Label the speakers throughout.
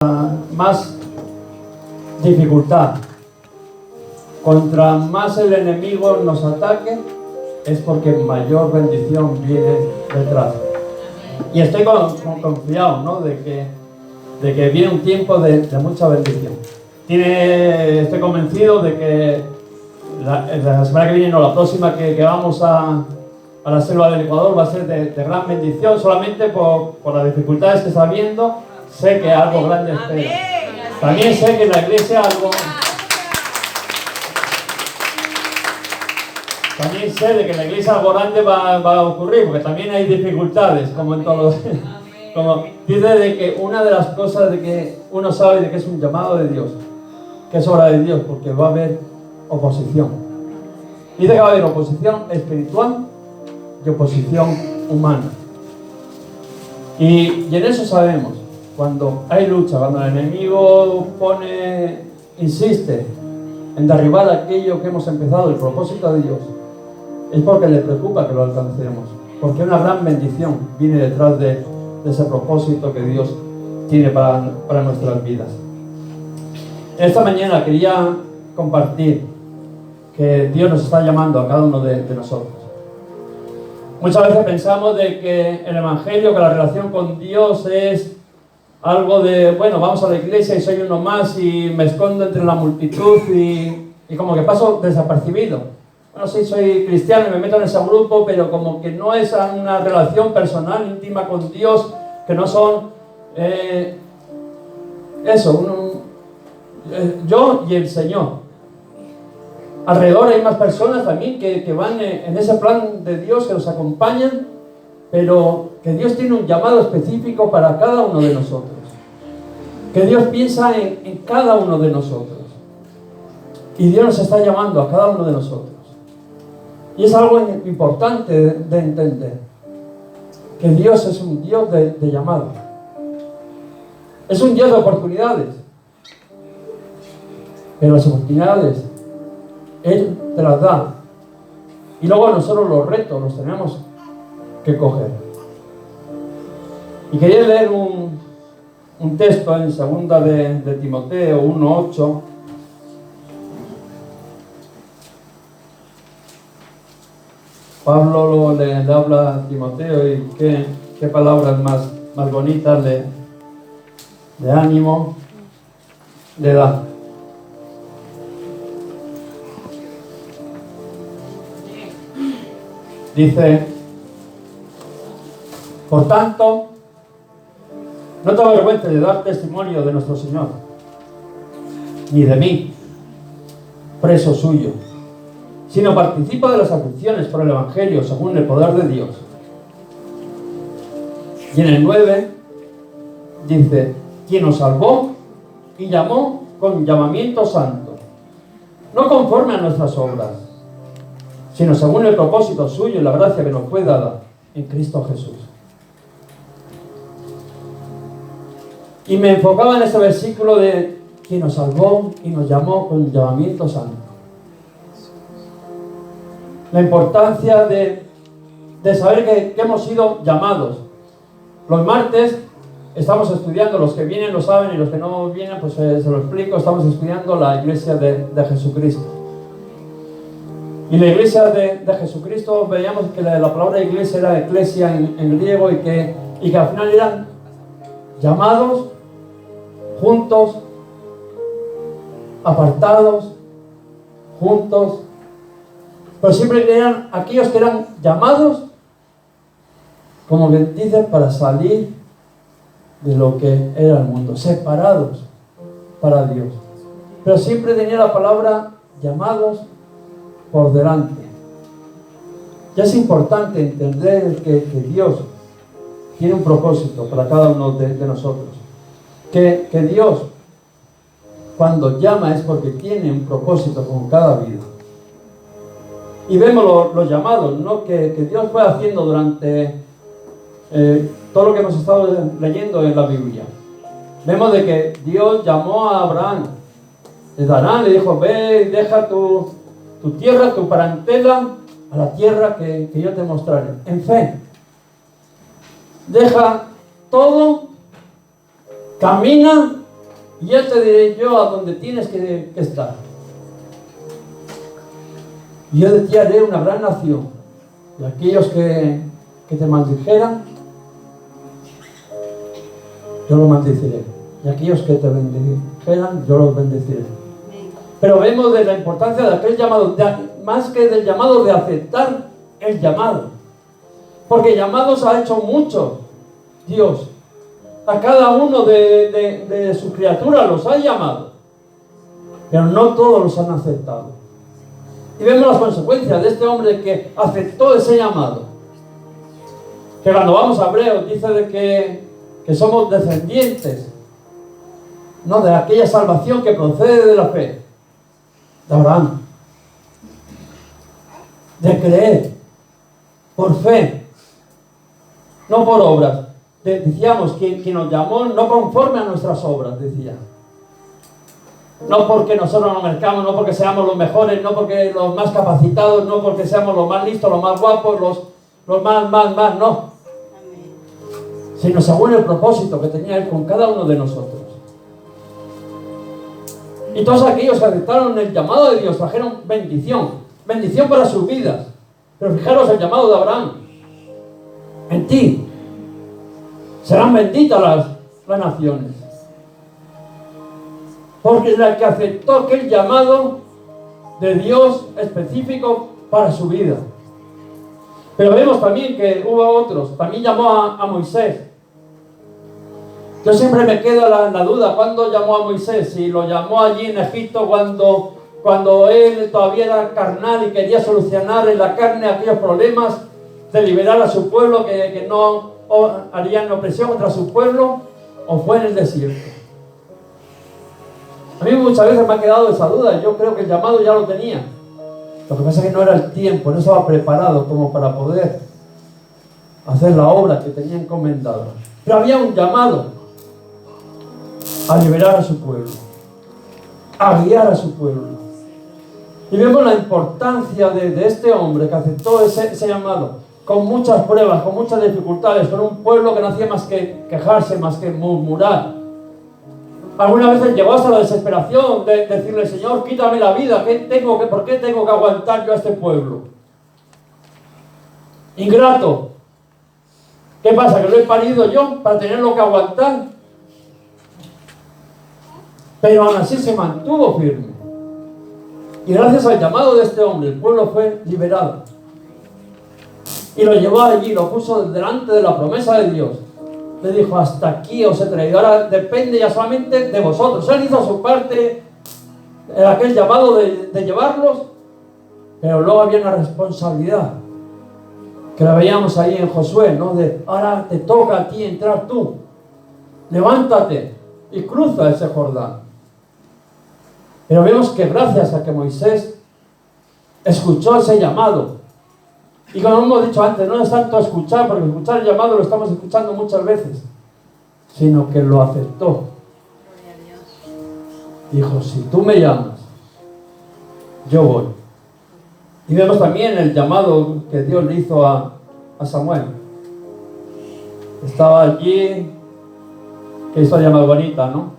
Speaker 1: más dificultad, contra más el enemigo nos ataque, es porque mayor bendición viene detrás. Y estoy confiado, ¿no?, de que viene un tiempo de mucha bendición. Estoy convencido de que la semana que viene, no, la próxima que vamos a la selva del Ecuador va a ser de gran bendición, solamente por las dificultades que está habiendo. Sé que algo grande espera. También sé que en la iglesia También sé de que en la iglesia algo grande va a ocurrir, porque también hay dificultades, como en todos. Como dice de que una de las cosas de que uno sabe de que es un llamado de Dios, que es obra de Dios, porque va a haber oposición. Dice que va a haber oposición espiritual y oposición humana. Y en eso sabemos, cuando hay lucha, cuando el enemigo insiste en derribar aquello que hemos empezado, el propósito de Dios, es porque le preocupa que lo alcancemos, porque una gran bendición viene detrás de ese propósito que Dios tiene para nuestras vidas. Esta mañana quería compartir que Dios nos está llamando a cada uno de nosotros. Muchas veces pensamos de que el Evangelio, que la relación con Dios es algo de, bueno, vamos a la iglesia y soy uno más y me escondo entre la multitud y como que paso desapercibido. Bueno, sí, soy cristiano y me meto en ese grupo, pero como que no es una relación personal, íntima con Dios, que no son yo y el Señor. Alrededor hay más personas también que van en ese plan de Dios, que nos acompañan, pero que Dios tiene un llamado específico para cada uno de nosotros. Que Dios piensa en cada uno de nosotros. Y Dios nos está llamando a cada uno de nosotros. Y es algo importante de entender. Que Dios es un Dios de llamado. Es un Dios de oportunidades. Pero las oportunidades Él te las da. Y luego nosotros los retos los tenemos que coger. Y quería leer un texto en 2 de Timoteo 1:8. Pablo le habla a Timoteo y qué palabras más bonitas de ánimo le da. Dice: por tanto, no te avergüences de dar testimonio de nuestro Señor, ni de mí, preso suyo, sino participa de las aflicciones por el Evangelio según el poder de Dios. Y en el 9 dice: quien nos salvó y llamó con llamamiento santo, no conforme a nuestras obras, sino según el propósito suyo y la gracia que nos fue dada en Cristo Jesús. Y me enfocaba en ese versículo de quien nos salvó y nos llamó con llamamiento santo. La importancia de saber que hemos sido llamados. Los martes estamos estudiando, los que vienen lo saben y los que no vienen pues se lo explico, estamos estudiando la iglesia de Jesucristo. Y la iglesia de Jesucristo, veíamos que la palabra iglesia era eclesia en griego y que al final eran llamados, juntos, apartados, juntos, pero siempre eran aquellos que eran llamados, como que dice, para salir de lo que era el mundo, separados para Dios. Pero siempre tenía la palabra llamados por delante. Ya es importante entender que Dios tiene un propósito para cada uno de nosotros. Que Dios, cuando llama, es porque tiene un propósito con cada vida. Y vemos los llamados, ¿no?, que Dios fue haciendo durante todo lo que hemos estado leyendo en la Biblia. Vemos de que Dios llamó a Abraham. Desde Harán le dijo: ve y deja tu tierra, tu parentela, a la tierra que yo te mostraré. En fe. Deja todo, camina y ya te diré yo a donde tienes que estar. Y yo de ti haré una gran nación, y aquellos que te maldijeran, yo los maldeciré, y aquellos que te bendijeran, yo los bendeciré. Pero vemos de la importancia de aquel llamado, más que del llamado de aceptar el llamado, porque llamados ha hecho mucho Dios. A cada uno de sus criaturas los ha llamado, pero no todos los han aceptado. Y vemos las consecuencias de este hombre que aceptó ese llamado. Que cuando vamos a Hebreos dice de que somos descendientes, no de aquella salvación que procede de la fe, de Abraham, de creer, por fe, no por obras. Decíamos que nos llamó no conforme a nuestras obras, decía. No porque nosotros nos mercamos, no porque seamos los mejores, no porque los más capacitados, no porque seamos los más listos, los más guapos, los más, no. Sino según el propósito que tenía Él con cada uno de nosotros. Y todos aquellos que aceptaron el llamado de Dios trajeron bendición para sus vidas. Pero fijaros el llamado de Abraham: en ti serán benditas las naciones. Porque la que aceptó aquel llamado de Dios específico para su vida. Pero vemos también que hubo otros. También llamó a Moisés. Yo siempre me quedo en la duda, ¿cuándo llamó a Moisés? Si lo llamó allí en Egipto cuando él todavía era carnal y quería solucionar en la carne aquellos problemas de liberar a su pueblo, que no harían opresión contra su pueblo, o fue en el desierto. A mí muchas veces me ha quedado esa duda. Yo creo que el llamado ya lo tenía. Lo que pasa es que no era el tiempo, no estaba preparado como para poder hacer la obra que tenía encomendada. Pero había un llamado a liberar a su pueblo, a guiar a su pueblo. Y vemos la importancia de este hombre que aceptó ese llamado, con muchas pruebas, con muchas dificultades, con un pueblo que no hacía más que quejarse, más que murmurar. Algunas veces llegó hasta la desesperación de decirle: Señor, quítame la vida, ¿por qué tengo que aguantar yo a este pueblo? Ingrato. ¿Qué pasa? ¿Que lo he parido yo para tenerlo que aguantar? Pero aún así se mantuvo firme. Y gracias al llamado de este hombre, el pueblo fue liberado. Y lo llevó allí, lo puso delante de la promesa de Dios. Le dijo: hasta aquí os he traído, ahora depende ya solamente de vosotros. Él hizo su parte en aquel llamado de llevarlos, pero luego había una responsabilidad que la veíamos ahí en Josué, ¿no? De ahora te toca a ti entrar tú, levántate y cruza ese Jordán. Pero vemos que gracias a que Moisés escuchó ese llamado, y como hemos dicho antes, no es tanto escuchar, porque escuchar el llamado lo estamos escuchando muchas veces, sino que lo aceptó. Dijo: si tú me llamas, yo voy. Y vemos también el llamado que Dios le hizo a Samuel. Estaba allí, qué historia más bonita, ¿no?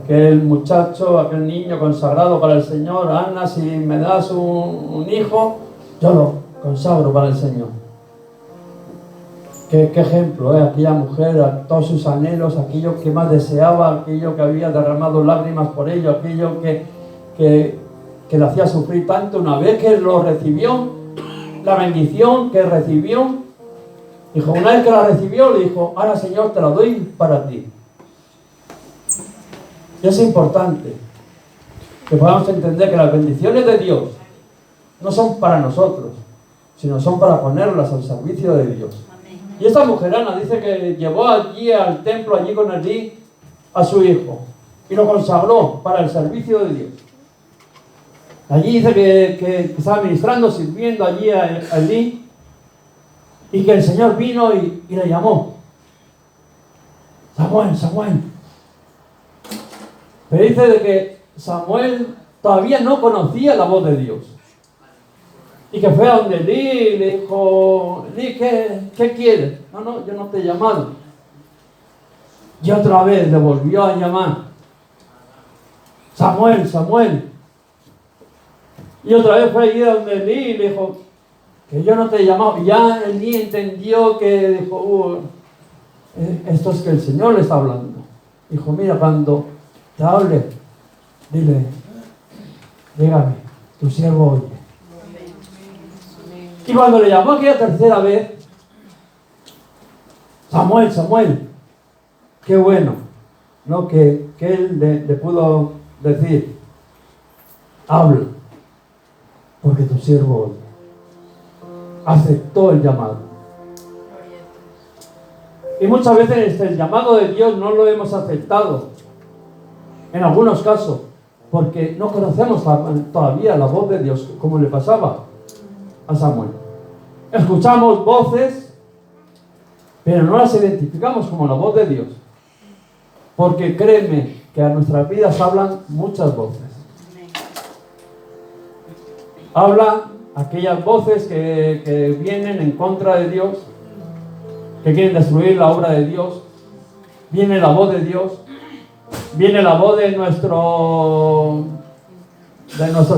Speaker 1: Aquel muchacho, aquel niño consagrado para el Señor. Ana, si me das un hijo, yo lo consagro para el Señor. Qué ejemplo, aquella mujer, todos sus anhelos, aquello que más deseaba, aquello que había derramado lágrimas por ello, aquello que le hacía sufrir tanto. Una vez que lo recibió, la bendición que recibió, dijo, una vez que la recibió, le dijo: ahora, Señor, te la doy para ti. Y es importante que podamos entender que las bendiciones de Dios no son para nosotros, sino son para ponerlas al servicio de Dios. Amén. Y esta mujer, Ana, dice que llevó allí al templo, allí con Elí, a su hijo, y lo consagró para el servicio de Dios. Allí dice que estaba ministrando, sirviendo allí a Elí, y que el Señor vino y le llamó: Samuel, Samuel. Pero dice de que Samuel todavía no conocía la voz de Dios. Y que fue a donde Elí y le dijo: Elí, ¿qué quieres? No, yo no te he llamado. Y otra vez le volvió a llamar. Samuel, Samuel. Y otra vez fue allí donde Elí y le dijo, que yo no te he llamado. Y ya Elí entendió que dijo, esto es que el Señor le está hablando. Dijo, mira, cuando te hable, dile, dígame, tu siervo oye. Y cuando le llamó aquella tercera vez, Samuel, Samuel, qué bueno, ¿no? Que él le pudo decir, habla, porque tu siervo oye. Aceptó el llamado. Y muchas veces el llamado de Dios no lo hemos aceptado, en algunos casos, porque no conocemos todavía la voz de Dios, como le pasaba a Samuel. Escuchamos voces, pero no las identificamos como la voz de Dios, porque créeme que a nuestras vidas hablan muchas voces. Hablan aquellas voces que vienen en contra de Dios, que quieren destruir la obra de Dios. Viene la voz de Dios, viene la voz de nuestros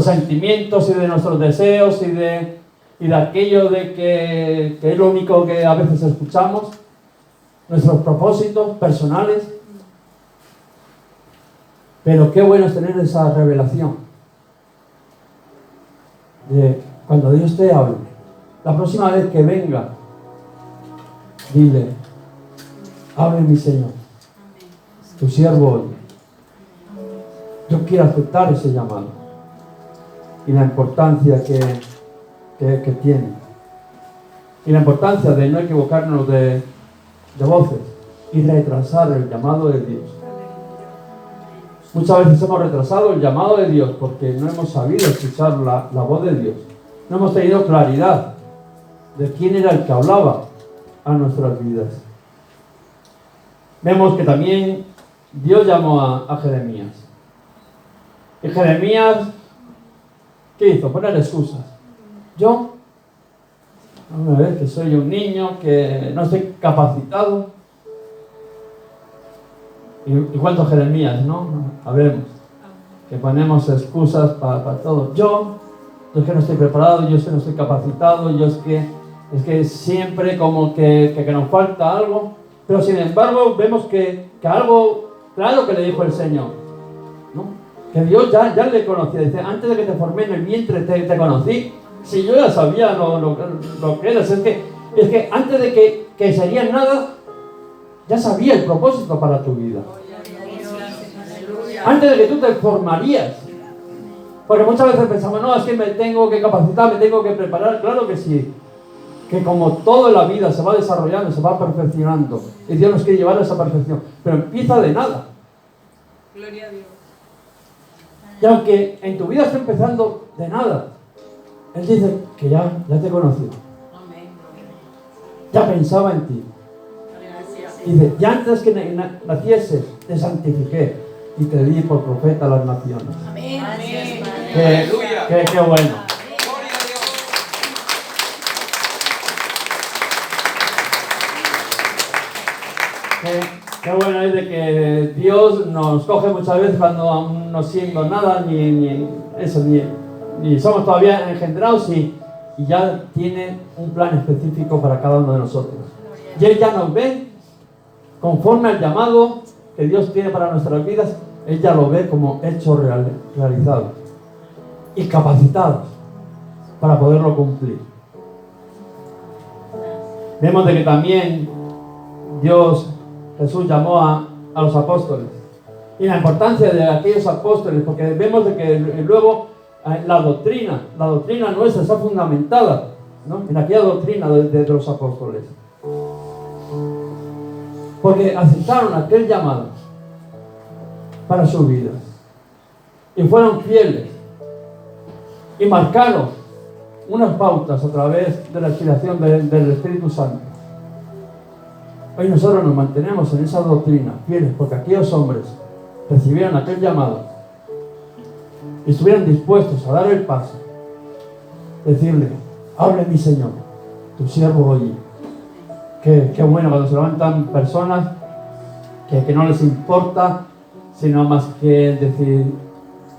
Speaker 1: sentimientos y de nuestros deseos y de aquello de que es lo único que a veces escuchamos, nuestros propósitos personales. Pero qué bueno es tener esa revelación de cuando Dios te hable, la próxima vez que venga, dile, hable mi Señor, tu siervo oye. Yo quiero aceptar ese llamado y la importancia que tiene, y la importancia de no equivocarnos de voces y retrasar el llamado de Dios. Muchas veces hemos retrasado el llamado de Dios porque no hemos sabido escuchar la voz de Dios. No hemos tenido claridad de quién era el que hablaba a nuestras vidas. Vemos que también Dios llamó a Jeremías. Y Jeremías, ¿qué hizo? Poner excusas. Yo, a ver, que soy un niño, que no estoy capacitado. ¿Y cuántos Jeremías, no? Habemos. Que ponemos excusas para todo. Yo es que no estoy preparado, yo es que no estoy capacitado, yo es que siempre como que nos falta algo. Pero sin embargo, vemos que algo claro que le dijo el Señor, ¿no? Que Dios ya le conocía. Dice, antes de que te formé en el vientre te conocí. Si yo ya sabía lo que eres. Es que antes de que serías nada, ya sabía el propósito para tu vida. Antes de que tú te formarías. Porque muchas veces pensamos, no, es que me tengo que capacitar, me tengo que preparar. Claro que sí. Que como toda la vida se va desarrollando, se va perfeccionando. Y Dios nos quiere llevar a esa perfección. Pero empieza de nada.
Speaker 2: Gloria a Dios.
Speaker 1: Y aunque en tu vida esté empezando de nada, Él dice que ya te conoció. Ya pensaba en ti. Dice, ya antes que nacieses, te santifiqué y te di por profeta a las naciones.
Speaker 2: Amén.
Speaker 1: Qué bueno. Qué bueno es de que Dios nos coge muchas veces cuando aún no siendo nada, ni somos todavía engendrados y ya tiene un plan específico para cada uno de nosotros. Y Él ya nos ve conforme al llamado que Dios tiene para nuestras vidas. Él ya lo ve como hecho realizado y capacitado para poderlo cumplir. Vemos de que también Jesús llamó a los apóstoles y la importancia de aquellos apóstoles, porque vemos de que luego la doctrina nuestra está fundamentada, ¿no?, en aquella doctrina de los apóstoles, porque aceptaron aquel llamado para sus vidas y fueron fieles y marcaron unas pautas a través de la inspiración del Espíritu Santo. Hoy nosotros nos mantenemos en esa doctrina, fieles, porque aquellos hombres recibieron aquel llamado y estuvieron dispuestos a dar el paso, decirle, hable mi Señor, tu siervo oye. Qué bueno cuando se levantan personas que no les importa, sino más que decir,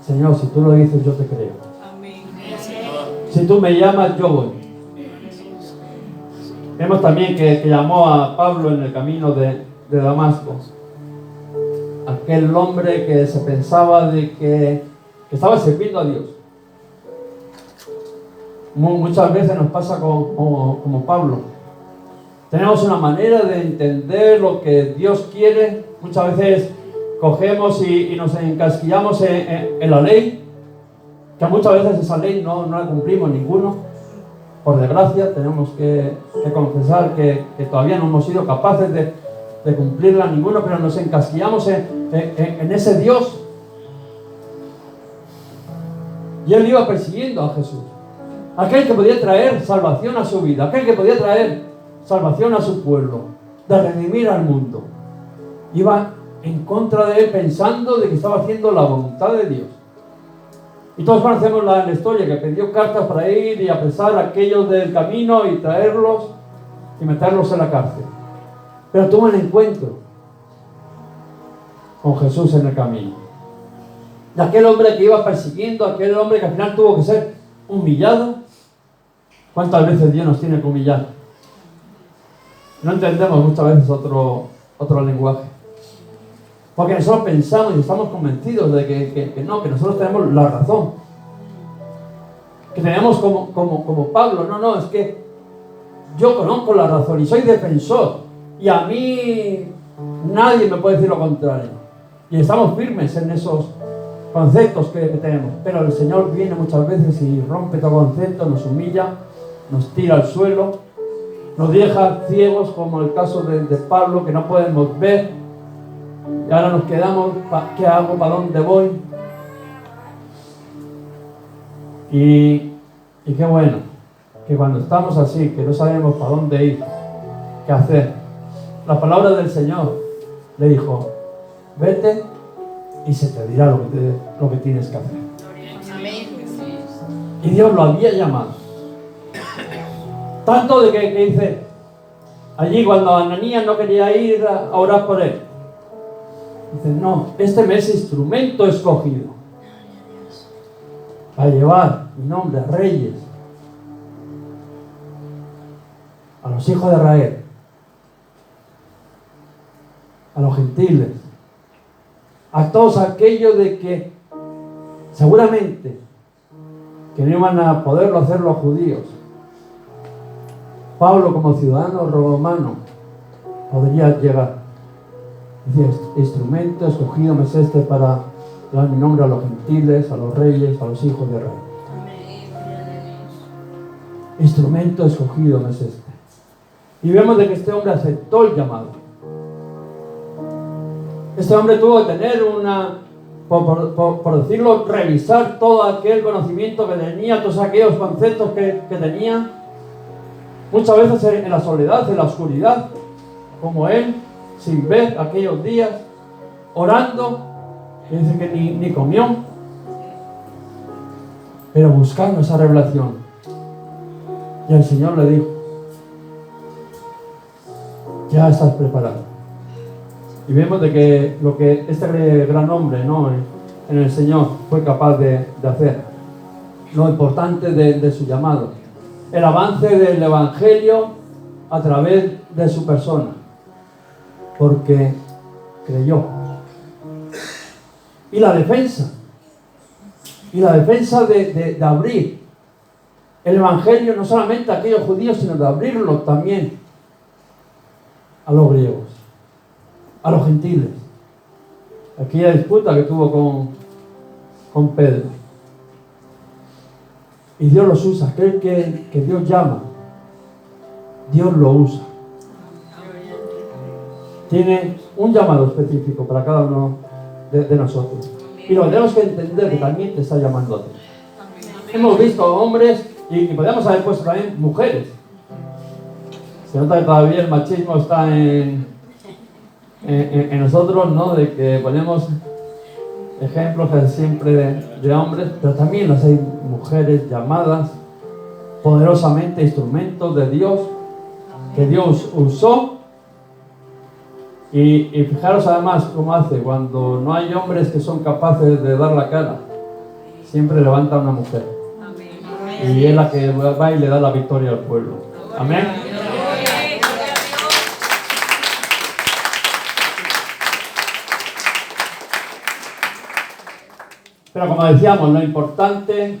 Speaker 1: Señor, si tú lo dices, yo te creo.
Speaker 2: Amén.
Speaker 1: Si tú me llamas, yo voy. Vemos también que llamó a Pablo en el camino de Damasco. Aquel hombre que se pensaba de que estaba sirviendo a Dios. Muchas veces nos pasa como Pablo. Tenemos una manera de entender lo que Dios quiere. Muchas veces cogemos y nos encasquillamos en la ley, que muchas veces esa ley no la cumplimos ninguno. Por desgracia, tenemos que confesar que todavía no hemos sido capaces de cumplirla ninguno, pero nos encasquillamos en ese Dios. Y él iba persiguiendo a Jesús, aquel que podía traer salvación a su vida, aquel que podía traer salvación a su pueblo, de redimir al mundo. Iba en contra de él, pensando de que estaba haciendo la voluntad de Dios. Y todos conocemos la historia, que pidió cartas para ir y apresar a aquellos del camino y traerlos y meterlos en la cárcel. Pero tuvo un encuentro con Jesús en el camino. De aquel hombre que iba persiguiendo, aquel hombre que al final tuvo que ser humillado. ¿Cuántas veces Dios nos tiene que humillar? No entendemos muchas veces otro lenguaje. Porque nosotros pensamos y estamos convencidos de que nosotros tenemos la razón. Que tenemos como Pablo, no, es que yo conozco la razón y soy defensor. Y a mí nadie me puede decir lo contrario. Y estamos firmes en esos conceptos que tenemos. Pero el Señor viene muchas veces y rompe todo concepto, nos humilla, nos tira al suelo, nos deja ciegos, como el caso de Pablo, que no podemos ver. Y ahora nos quedamos, ¿qué hago? ¿Para dónde voy? Y qué bueno, que cuando estamos así, que no sabemos para dónde ir, qué hacer, la palabra del Señor le dijo, vete y se te dirá lo que tienes que hacer. Y Dios lo había llamado. Tanto de que dice, allí cuando Ananías no quería ir a orar por él, dice, no, este me es instrumento escogido para llevar mi nombre a reyes, a los hijos de Israel, a los gentiles, a todos aquellos de que seguramente que no iban a poderlo hacer los judíos. Pablo, como ciudadano romano, podría llegar. Dice, instrumento escogido me es este para dar mi nombre a los gentiles, a los reyes, a los hijos de Israel. Instrumento escogido me es este. Y vemos de que este hombre aceptó el llamado. Este hombre tuvo que tener por decirlo, revisar todo aquel conocimiento que tenía, todos aquellos conceptos que tenía. Muchas veces en la soledad, en la oscuridad, como él, sin ver aquellos días, orando, que dice que ni comió, pero buscando esa revelación. Y el Señor le dijo, ya estás preparado. Y vemos de que lo que este gran hombre, ¿no?, en el Señor fue capaz de hacer, lo importante de su llamado, el avance del Evangelio a través de su persona, porque creyó. Y la defensa de abrir el Evangelio no solamente a aquellos judíos, sino de abrirlo también a los griegos, a los gentiles. Aquella disputa que tuvo con Pedro. Y Dios los usa. Aquel que Dios llama, Dios lo usa. Tiene un llamado específico para cada uno de nosotros. Y lo que tenemos que entender, que también te está llamando a ti. Hemos visto hombres y podríamos haber puesto también mujeres. Se nota que todavía el machismo está en nosotros, ¿no? De que ponemos ejemplos siempre de hombres, pero también las hay mujeres llamadas poderosamente instrumentos de Dios, que Dios usó. Y fijaros además cómo hace cuando no hay hombres que son capaces de dar la cara, siempre levanta a una mujer.
Speaker 2: Amén.
Speaker 1: Y es la que va y le da la victoria al pueblo. Amén. Pero como decíamos, lo importante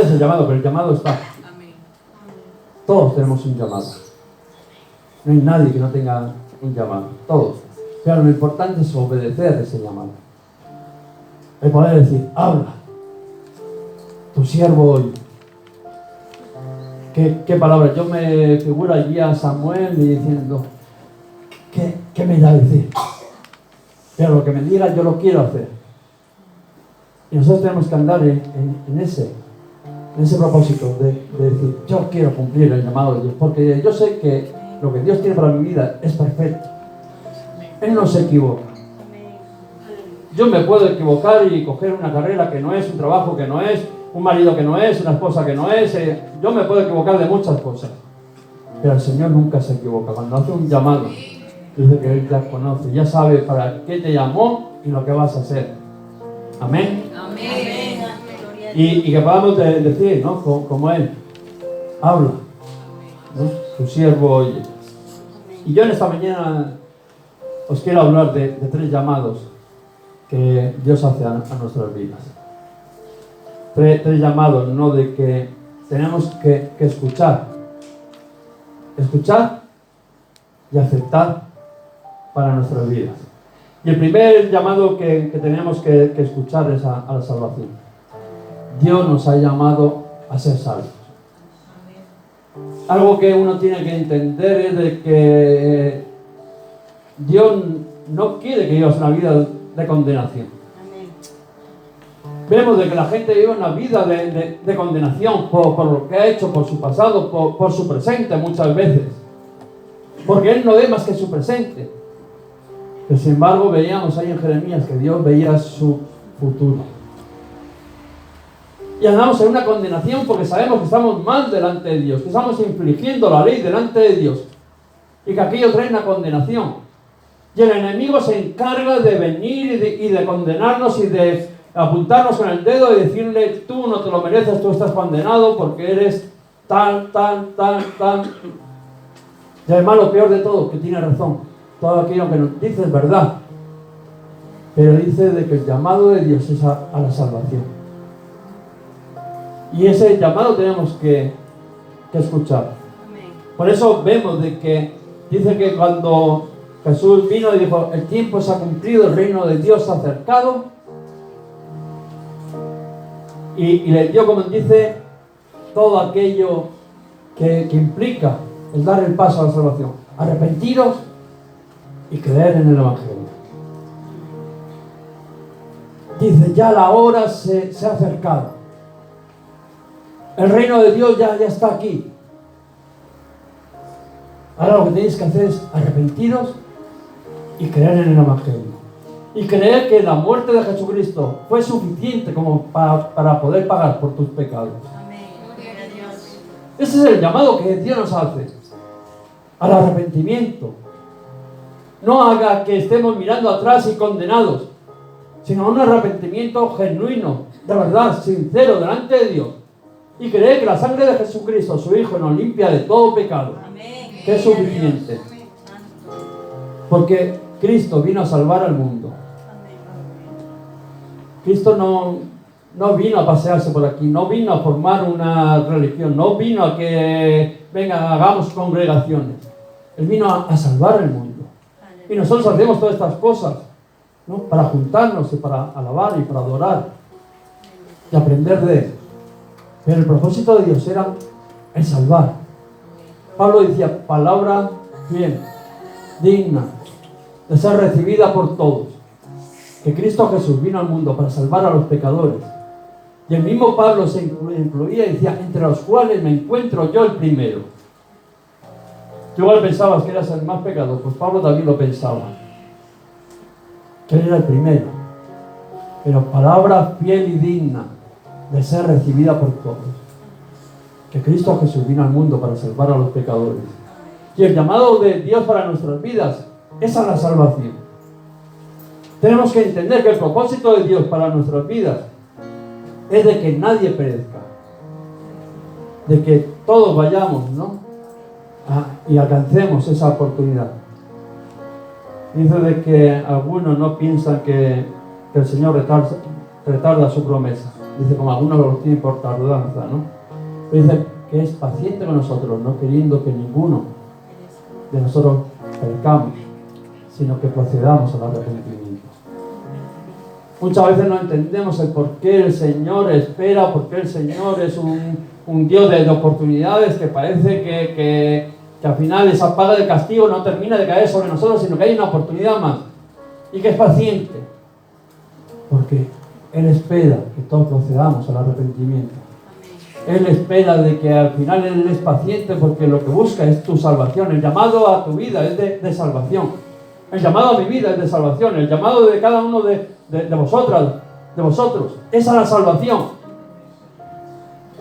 Speaker 1: es el llamado, pero el llamado está.
Speaker 2: Amén.
Speaker 1: Todos tenemos un llamado. No hay nadie que no tenga un llamado. Todos. Pero lo importante es obedecer ese llamado. El poder decir, habla. Tu siervo hoy. ¿Qué palabras? Yo me figuro allí a Samuel y diciendo, ¿qué me irá a decir? Pero lo que me diga yo lo quiero hacer. Y nosotros tenemos que andar en ese propósito de decir, yo quiero cumplir el llamado de Dios, porque yo sé que lo que Dios tiene para mi vida es perfecto. Él no se equivoca. Yo me puedo equivocar y coger una carrera que no es, un trabajo que no es, un marido que no es, una esposa que no es. Yo me puedo equivocar de muchas cosas. Pero el Señor nunca se equivoca. Cuando hace un llamado, dice que Él ya conoce, ya sabe para qué te llamó y lo que vas a hacer. Amén.
Speaker 2: Amén.
Speaker 1: Y que podamos decir, ¿no? Como Él, habla, ¿no? Tu siervo oye. Y yo en esta mañana os quiero hablar de 3 llamados que Dios hace a nuestras vidas. 3 llamados, ¿no? De que tenemos que escuchar y aceptar para nuestras vidas. Y el primer llamado que tenemos que escuchar es a la salvación. Dios nos ha llamado a ser salvos. Algo que uno tiene que entender es de que Dios no quiere que vivas una vida de condenación. Vemos de que la gente vive una vida de condenación por lo que ha hecho, por su pasado, por su presente muchas veces. Porque Él no ve más que su presente. Pero sin embargo veíamos ahí en Jeremías que Dios veía su futuro. Y andamos en una condenación porque sabemos que estamos mal delante de Dios, que estamos infringiendo la ley delante de Dios y que aquello trae una condenación. Y el enemigo se encarga de venir y de condenarnos y de apuntarnos con el dedo y decirle, tú no te lo mereces, tú estás condenado porque eres tal. Y además lo peor de todo, que tiene razón. Todo aquello que nos dice es verdad, pero dice de que el llamado de Dios es a la salvación, y ese llamado tenemos que escuchar. Por eso vemos de que dice que cuando Jesús vino y dijo, el tiempo se ha cumplido, el reino de Dios se ha acercado, y le dio, como dice, todo aquello que implica el dar el paso a la salvación. Arrepentiros y creer en el Evangelio. Dice, ya la hora se ha acercado. El reino de Dios ya está aquí. Ahora lo que tenéis que hacer es arrepentiros y creer en el Evangelio. Y creer que la muerte de Jesucristo fue suficiente como para poder pagar por tus pecados. Ese es el llamado que Dios nos hace. Al arrepentimiento. No haga que estemos mirando atrás y condenados, sino un arrepentimiento genuino, de verdad, sincero, delante de Dios. Y creer que la sangre de Jesucristo, su Hijo, nos limpia de todo pecado. Que es suficiente. Porque Cristo vino a salvar al mundo. Cristo no vino a pasearse por aquí, no vino a formar una religión, no vino a que, venga, hagamos congregaciones. Él vino a salvar el mundo. Y nosotros hacemos todas estas cosas, ¿no? Para juntarnos y para alabar y para adorar y aprender de Él. Pero el propósito de Dios era el salvar. Pablo decía, palabra bien, digna, de ser recibida por todos. Que Cristo Jesús vino al mundo para salvar a los pecadores. Y el mismo Pablo se incluía y decía, entre los cuales me encuentro yo el primero. Tú igual pensabas que eras el más pecador, pues Pablo también lo pensaba. Que él era el primero. Pero palabra fiel y digna de ser recibida por todos. Que Cristo Jesús vino al mundo para salvar a los pecadores. Y el llamado de Dios para nuestras vidas es a la salvación. Tenemos que entender que el propósito de Dios para nuestras vidas es de que nadie perezca, de que todos vayamos, ¿no? Y alcancemos esa oportunidad. Dice de que algunos no piensan que el Señor retarda su promesa. Dice, como algunos lo tienen por tardanza, ¿no? Dice que es paciente con nosotros, no queriendo que ninguno de nosotros perezcamos, sino que procedamos al arrepentimiento. Muchas veces no entendemos el por qué el Señor espera, por qué el Señor es un Dios de oportunidades, que parece que al final esa paga de castigo no termina de caer sobre nosotros, sino que hay una oportunidad más, y que es paciente, porque Él espera que todos procedamos al arrepentimiento. Él espera de que al final Él es paciente, porque lo que busca es tu salvación. El llamado a tu vida es de salvación. El llamado a mi vida es de salvación. El llamado de cada uno de vosotros es a la salvación.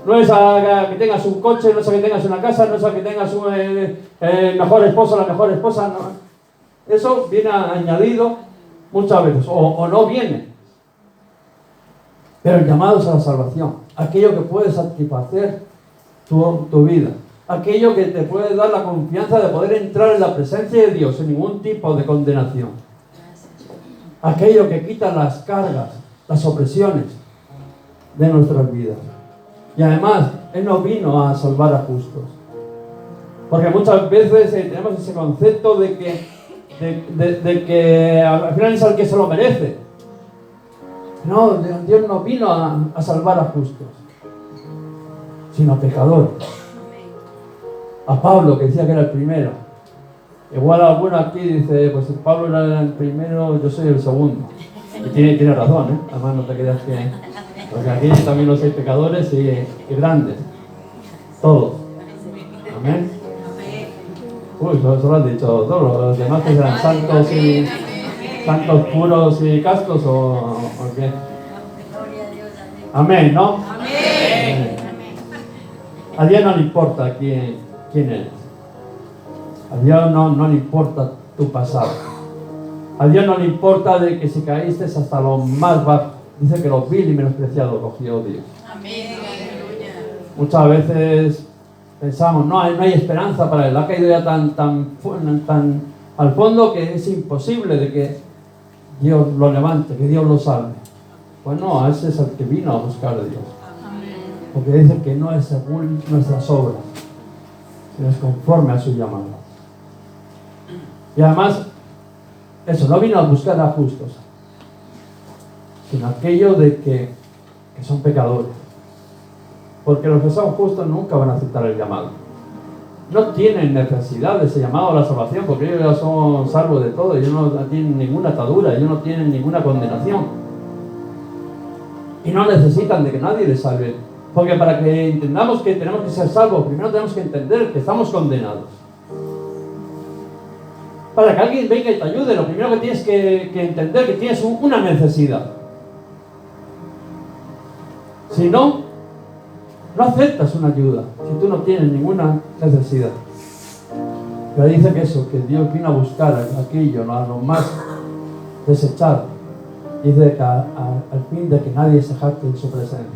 Speaker 1: No es a que tengas un coche, no es a que tengas una casa, no es a que tengas un mejor esposo o la mejor esposa. No. Eso viene añadido muchas veces, o no viene. Pero el llamado es a la salvación. Aquello que puede satisfacer tu vida. Aquello que te puede dar la confianza de poder entrar en la presencia de Dios sin ningún tipo de condenación. Aquello que quita las cargas, las opresiones de nuestras vidas. Y además, Él no vino a salvar a justos. Porque muchas veces tenemos ese concepto de que al final es al que se lo merece. No, Dios no vino a salvar a justos, sino a pecadores. A Pablo, que decía que era el primero. Igual alguno aquí dice, pues si Pablo era el primero, yo soy el segundo. Y tiene razón, ¿eh? Además no te creas que... Porque aquí también los hay pecadores y grandes. Todos. Amén. Uy, eso lo han dicho todos. Los demás que serán santos y... santos puros y castos o qué. Amén, ¿no? Amén. A Dios no le importa quién eres. A Dios no le importa tu pasado. A Dios no le importa de que si caíste hasta lo más bajo. Dice que los vil y menospreciados cogió Dios. Amén. Muchas veces pensamos, no hay esperanza para él. Ha caído ya tan al fondo que es imposible de que Dios lo levante, que Dios lo salve. Pues no, ese es el que vino a buscar a Dios. Porque dice que no es según nuestras obras, sino es conforme a su llamado. Y además, eso, no vino a buscar a justos, sino aquellos de que son pecadores. Porque los que son justos nunca van a aceptar el llamado. No tienen necesidad de ese llamado a la salvación, porque ellos ya son salvos de todo. Ellos no tienen ninguna atadura, ellos no tienen ninguna condenación. Y no necesitan de que nadie les salve. Porque para que entendamos que tenemos que ser salvos, primero tenemos que entender que estamos condenados. Para que alguien venga y te ayude, lo primero que tienes que entender que tienes una necesidad. Si no aceptas una ayuda, si tú no tienes ninguna necesidad. Pero dice que eso, que Dios vino a buscar aquello, a los más desechados. Dice que al fin de que nadie se jacte en su presencia.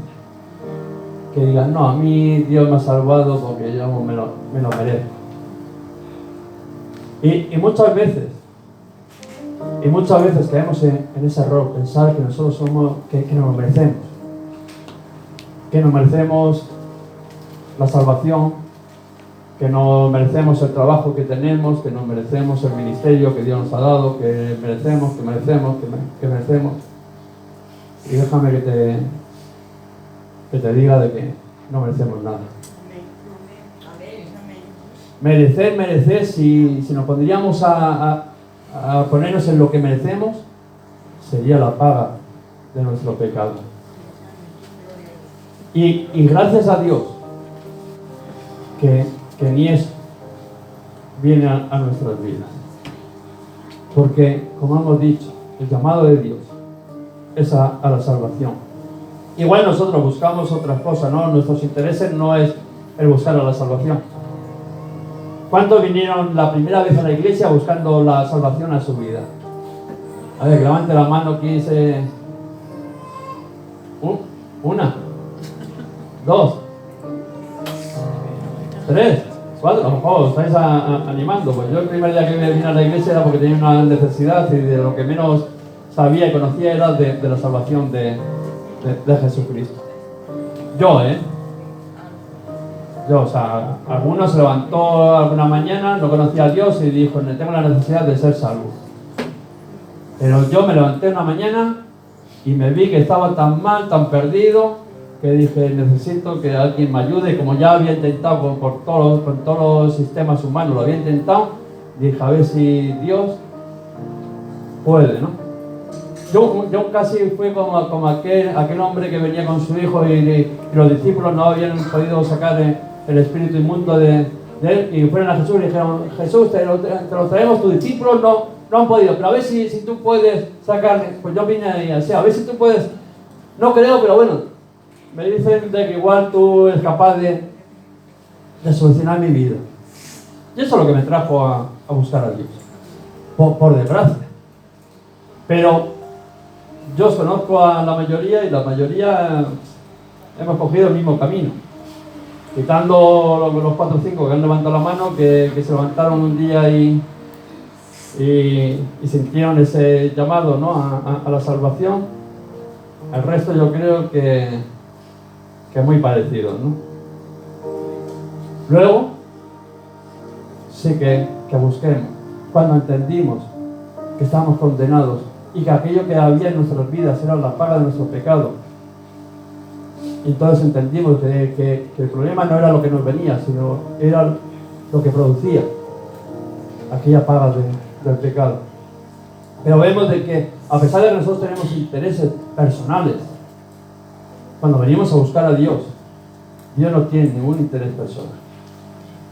Speaker 1: Que digan, no, a mí Dios me ha salvado porque yo me lo merezco. Y muchas veces caemos en ese error, pensar que nosotros somos, que nos lo merecemos. Que nos merecemos la salvación, que nos merecemos el trabajo que tenemos, que nos merecemos el ministerio que Dios nos ha dado, que merecemos. Y déjame que te diga de que no merecemos nada. Merecer, si nos pondríamos a ponernos en lo que merecemos, sería la paga de nuestro pecado. Y gracias a Dios que ni eso viene a nuestras vidas. Porque, como hemos dicho, el llamado de Dios es a la salvación. Igual nosotros buscamos otras cosas, ¿no? Nuestros intereses no es el buscar a la salvación. ¿Cuántos vinieron la primera vez a la iglesia buscando la salvación a su vida? A ver, que levante la mano, ¿quién dice? 1, 2, 3, 4. A lo mejor os estáis animando. Pues yo el primer día que me vine a la iglesia era porque tenía una necesidad y de lo que menos sabía y conocía era de la salvación de Jesucristo. Yo, o sea, alguno se levantó alguna mañana, no conocía a Dios y dijo, tengo la necesidad de ser salvo. Pero yo me levanté una mañana y me vi que estaba tan mal, tan perdido, que dije, necesito que alguien me ayude. Y como ya había intentado con todos los sistemas humanos, lo había intentado, dije, a ver si Dios puede, ¿no? Yo casi fui como aquel hombre que venía con su hijo y los discípulos no habían podido sacar el espíritu inmundo de él, y fueron a Jesús y le dijeron, Jesús, te lo traemos, tus discípulos no han podido, pero a ver si tú puedes sacarle. Pues yo vine ahí así, a ver si tú puedes. No creo, pero bueno, me dicen de que igual tú eres capaz de solucionar mi vida. Y eso es lo que me trajo a buscar a Dios, por desgracia. Pero yo os conozco a la mayoría y la mayoría hemos cogido el mismo camino. Quitando los 4 o 5 que han levantado la mano, que se levantaron un día y sintieron ese llamado, ¿no? a la salvación. El resto yo creo que es muy parecido, ¿no? Luego sí que busquemos. Cuando entendimos que estábamos condenados y que aquello que había en nuestras vidas era la paga de nuestro pecado, entonces entendimos que el problema no era lo que nos venía, sino era lo que producía aquella paga del pecado. Pero vemos de que a pesar de que nosotros tenemos intereses personales, cuando venimos a buscar a Dios, Dios no tiene ningún interés personal.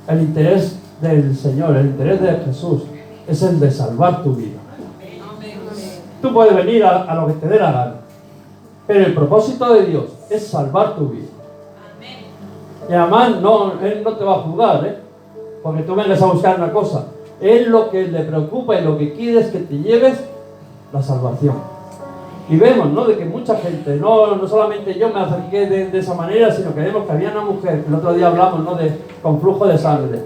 Speaker 1: El interés del Señor, el interés de Jesús, es el de salvar tu vida. Tú puedes venir a lo que te dé la gana, pero el propósito de Dios es salvar tu vida. Y además Él no te va a juzgar, porque tú vengas a buscar una cosa. Él lo que le preocupa y lo que quiere es que te lleves la salvación. Y vemos, ¿no?, de que mucha gente, no solamente yo me acerqué de esa manera, sino que vemos que había una mujer, el otro día hablamos, ¿no?, con flujo de sangre.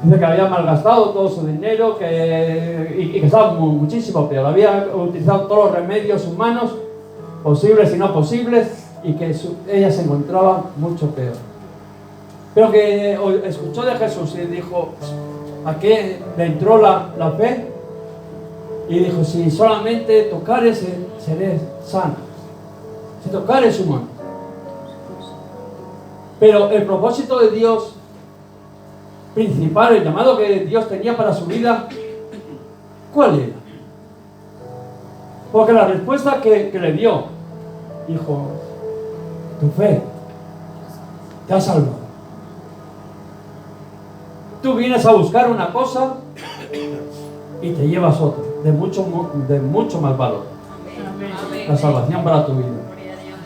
Speaker 1: Dice que había malgastado todo su dinero y que estaba muchísimo peor. Había utilizado todos los remedios humanos, posibles y no posibles, y que ella se encontraba mucho peor. Pero que escuchó de Jesús y dijo, ¿a qué le entró la fe? Y dijo, si solamente tocare seré sana. Si tocare su mano. Pero el propósito de Dios principal, el llamado que Dios tenía para su vida, ¿cuál era? Porque la respuesta que le dio, dijo, tu fe te ha salvado. Tú vienes a buscar una cosa y te llevas otra, de mucho más valor. La salvación para tu vida.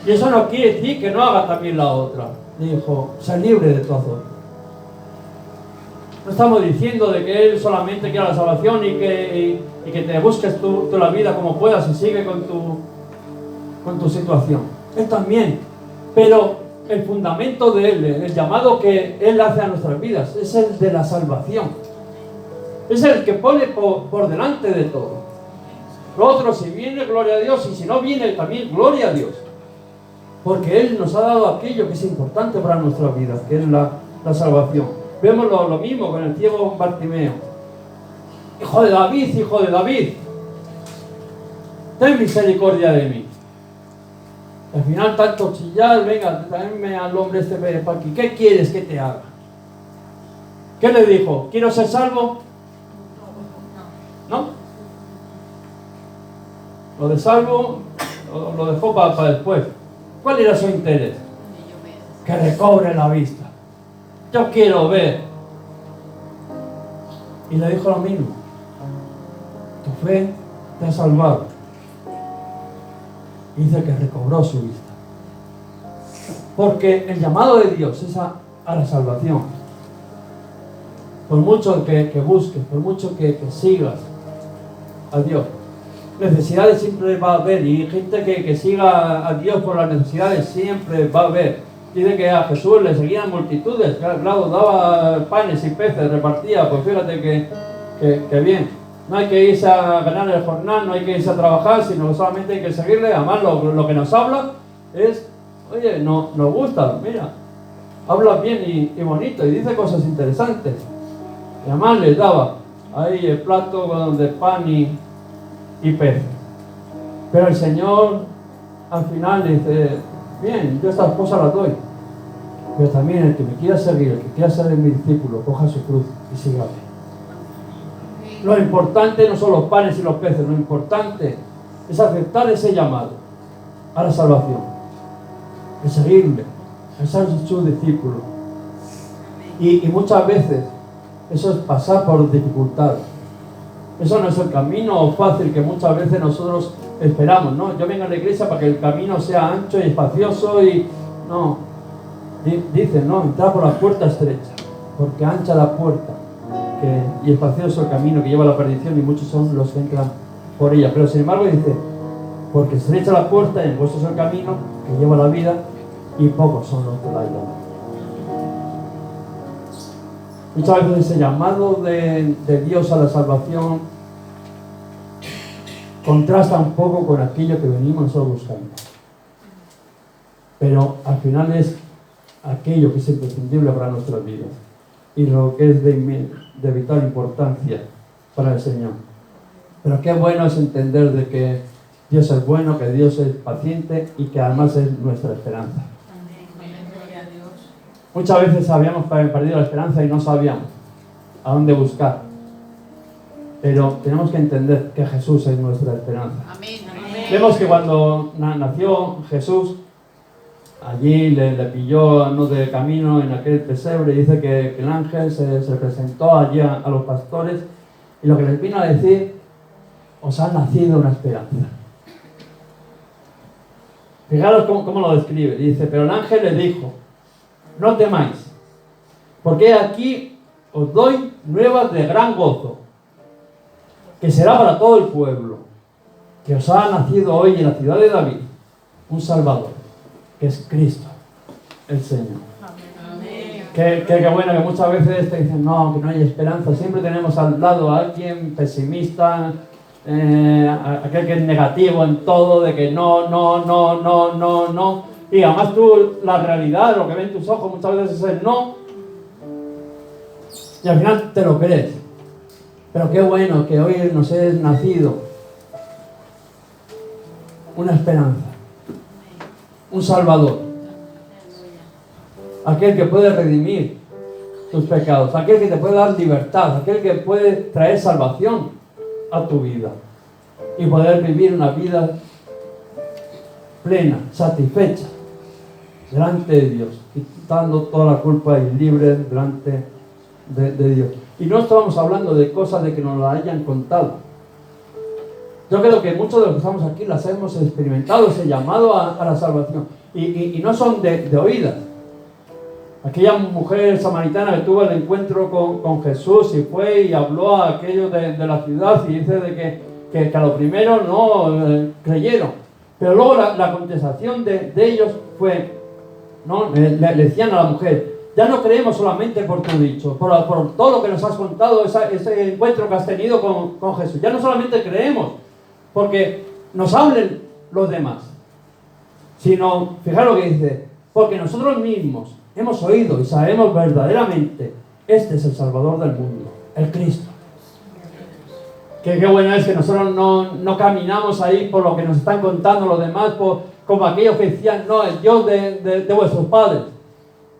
Speaker 1: Y eso no quiere decir que no haga también la otra. Dijo, sé libre de tu azor. No estamos diciendo de que Él solamente quiera la salvación y que te busques tú la vida como puedas y sigue con tu situación. Él también. Pero el fundamento de Él, el llamado que Él hace a nuestras vidas, es el de la salvación. Es el que pone por delante de todo. Lo otro, si viene, gloria a Dios, y si no viene, también gloria a Dios. Porque Él nos ha dado aquello que es importante para nuestra vida, que es la salvación. Vemos lo mismo con el ciego Bartimeo. Hijo de David, ten misericordia de mí. Al final, tanto chillar, venga, tráeme al hombre este para aquí. ¿Qué quieres que te haga? ¿Qué le dijo? ¿Quiero ser salvo? ¿No? Lo de salvo lo dejó para después. ¿Cuál era su interés? Que recobre la vista. Yo quiero ver. Y le dijo lo mismo. Tu fe te ha salvado. Y dice que recobró su vista. Porque el llamado de Dios es a la salvación. Por mucho que busques, por mucho que sigas a Dios, necesidades siempre va a haber, y gente que siga a Dios por las necesidades siempre va a haber. Dice que a Jesús le seguían multitudes, claro, daba panes y peces, repartía, pues fíjate que bien. No hay que irse a ganar el jornal, no hay que irse a trabajar, sino solamente hay que seguirle. Además, lo que nos habla es, oye, nos gusta, mira, habla bien y bonito, y dice cosas interesantes. Y además les daba ahí el plato de pan y pez. Pero el Señor al final dice, bien, yo estas cosas las doy, pero también el que me quiera seguir, el que quiera ser mi discípulo, coja su cruz y sígame. Lo importante no son los panes y los peces, lo importante es aceptar ese llamado a la salvación, de seguirle, de ser su discípulo. Y muchas veces eso es pasar por dificultades. Eso no es el camino fácil que muchas veces nosotros esperamos, ¿no? Yo vengo a la iglesia para que el camino sea ancho y espacioso y... No. Dicen, no, entrar por la puerta estrecha, porque ancha la puerta y espacioso el camino que lleva a la perdición, y muchos son los que entran por ella. Pero sin embargo dice, porque estrecha la puerta y angosto es el camino que lleva a la vida, y pocos son los que la hallan. Muchas veces ese llamado de Dios a la salvación contrasta un poco con aquello que venimos nosotros buscando. Pero al final es aquello que es imprescindible para nuestras vidas y lo que es de vital importancia para el Señor. Pero qué bueno es entender de que Dios es bueno, que Dios es paciente y que además es nuestra esperanza. Muchas veces habíamos perdido la esperanza y no sabíamos a dónde buscar. Pero tenemos que entender que Jesús es nuestra esperanza.
Speaker 2: Amén.
Speaker 1: Vemos que cuando nació Jesús, allí le pilló ¿no? de camino en aquel pesebre, y dice que el ángel se presentó allí a los pastores, y lo que les vino a decir, os ha nacido una esperanza. Fijaros cómo lo describe. Dice, pero el ángel le dijo, no temáis, porque aquí os doy nuevas de gran gozo, que será para todo el pueblo, que os ha nacido hoy en la ciudad de David un Salvador, que es Cristo, el Señor. Qué bueno que muchas veces te dicen, no, que no hay esperanza. Siempre tenemos al lado a alguien pesimista, aquel que es negativo en todo, de que no. Y además tú, la realidad, lo que ven tus ojos muchas veces es el no, y al final te lo crees. Pero qué bueno que hoy nos es nacido una esperanza, un Salvador, aquel que puede redimir tus pecados, aquel que te puede dar libertad, aquel que puede traer salvación a tu vida y poder vivir una vida plena, satisfecha delante de Dios, quitando toda la culpa y libre delante de Dios. Y no estamos hablando de cosas de que nos la hayan contado. Yo creo que muchos de los que estamos aquí las hemos experimentado, ese llamado a la salvación, y no son de oídas. Aquella mujer samaritana que tuvo el encuentro con Jesús y fue y habló a aquellos de la ciudad, y dice de que a lo primero no creyeron, pero luego la contestación de ellos fue, ¿no? Le decían a la mujer, ya no creemos solamente por tu dicho, por todo lo que nos has contado, ese encuentro que has tenido con Jesús. Ya no solamente creemos porque nos hablen los demás, sino, fijaros lo que dice, porque nosotros mismos hemos oído y sabemos verdaderamente, este es el Salvador del mundo, el Cristo. Qué bueno es que nosotros no caminamos ahí por lo que nos están contando los demás, como aquellos que decían, no, el Dios de vuestros padres.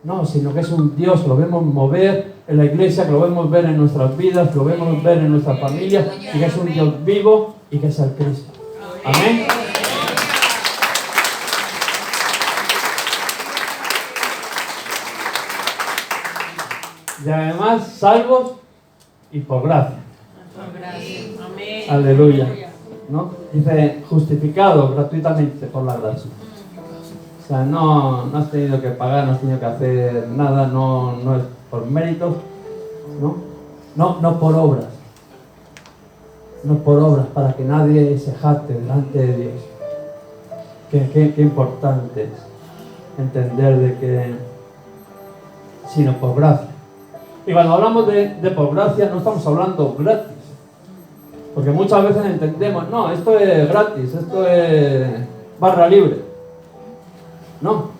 Speaker 1: No, sino que es un Dios que lo vemos mover en la iglesia, que lo vemos ver en nuestras vidas, que lo vemos ver en nuestras familias, y que es un Dios vivo y que es el Cristo. Amén. Y además, salvos y por gracia.
Speaker 2: Amén.
Speaker 1: Aleluya. ¿No? Dice, justificado gratuitamente por la gracia. O sea, no has tenido que pagar, no has tenido que hacer nada, no es por méritos, no por obras. no por obras, para que nadie se jacte delante de Dios. Qué importante es entender de que, sino por gracia. Y cuando hablamos de por gracia, no estamos hablando gratis. Porque muchas veces entendemos, no, esto es gratis, esto es barra libre. No.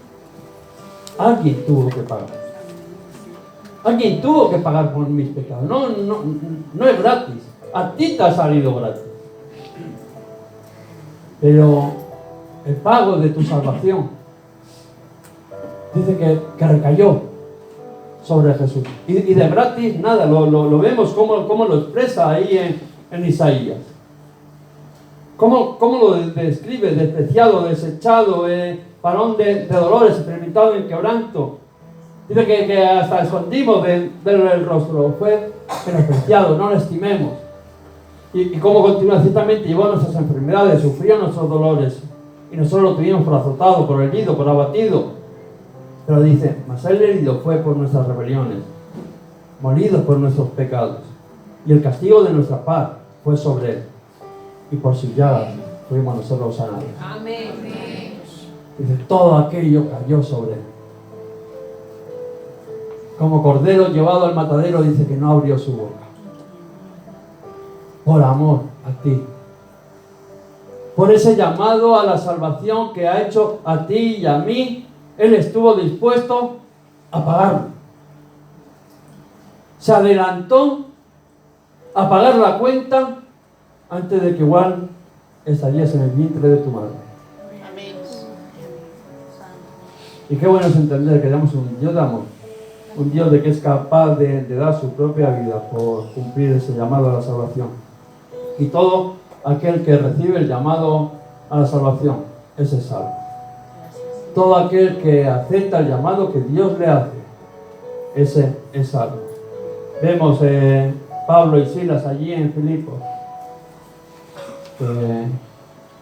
Speaker 1: Alguien tuvo que pagar. Alguien tuvo que pagar por mis pecados. No es gratis. A ti te ha salido gratis. Pero el pago de tu salvación dice que recayó sobre Jesús. Y de gratis nada, lo vemos como lo expresa ahí en Isaías. ¿Cómo lo describe? Despreciado, desechado, varón de dolores, experimentado en quebranto. Dice que hasta escondimos de verle el rostro. Fue menospreciado, no lo estimemos. Y cómo continúa, ciertamente llevó nuestras enfermedades, sufrió nuestros dolores. Y nosotros lo tuvimos por azotado, por herido, por abatido. Pero dice, mas él herido fue por nuestras rebeliones, molido por nuestros pecados. Y el castigo de nuestra paz fue sobre él. Y por sus llagas fuimos nosotros sanados.
Speaker 2: Amén.
Speaker 1: Dice, todo aquello cayó sobre él. Como cordero llevado al matadero, dice que no abrió su boca. Por amor a ti. Por ese llamado a la salvación que ha hecho a ti y a mí, él estuvo dispuesto a pagarlo. Se adelantó a pagar la cuenta antes de que igual estarías en el vientre de tu madre.
Speaker 2: Amén.
Speaker 1: Y qué bueno es entender que tenemos un Dios de amor, un Dios de que es capaz de dar su propia vida por cumplir ese llamado a la salvación. Y todo aquel que recibe el llamado a la salvación, ese es salvo. Todo aquel que acepta el llamado que Dios le hace, ese es salvo. Vemos Pablo y Silas allí en Filipos,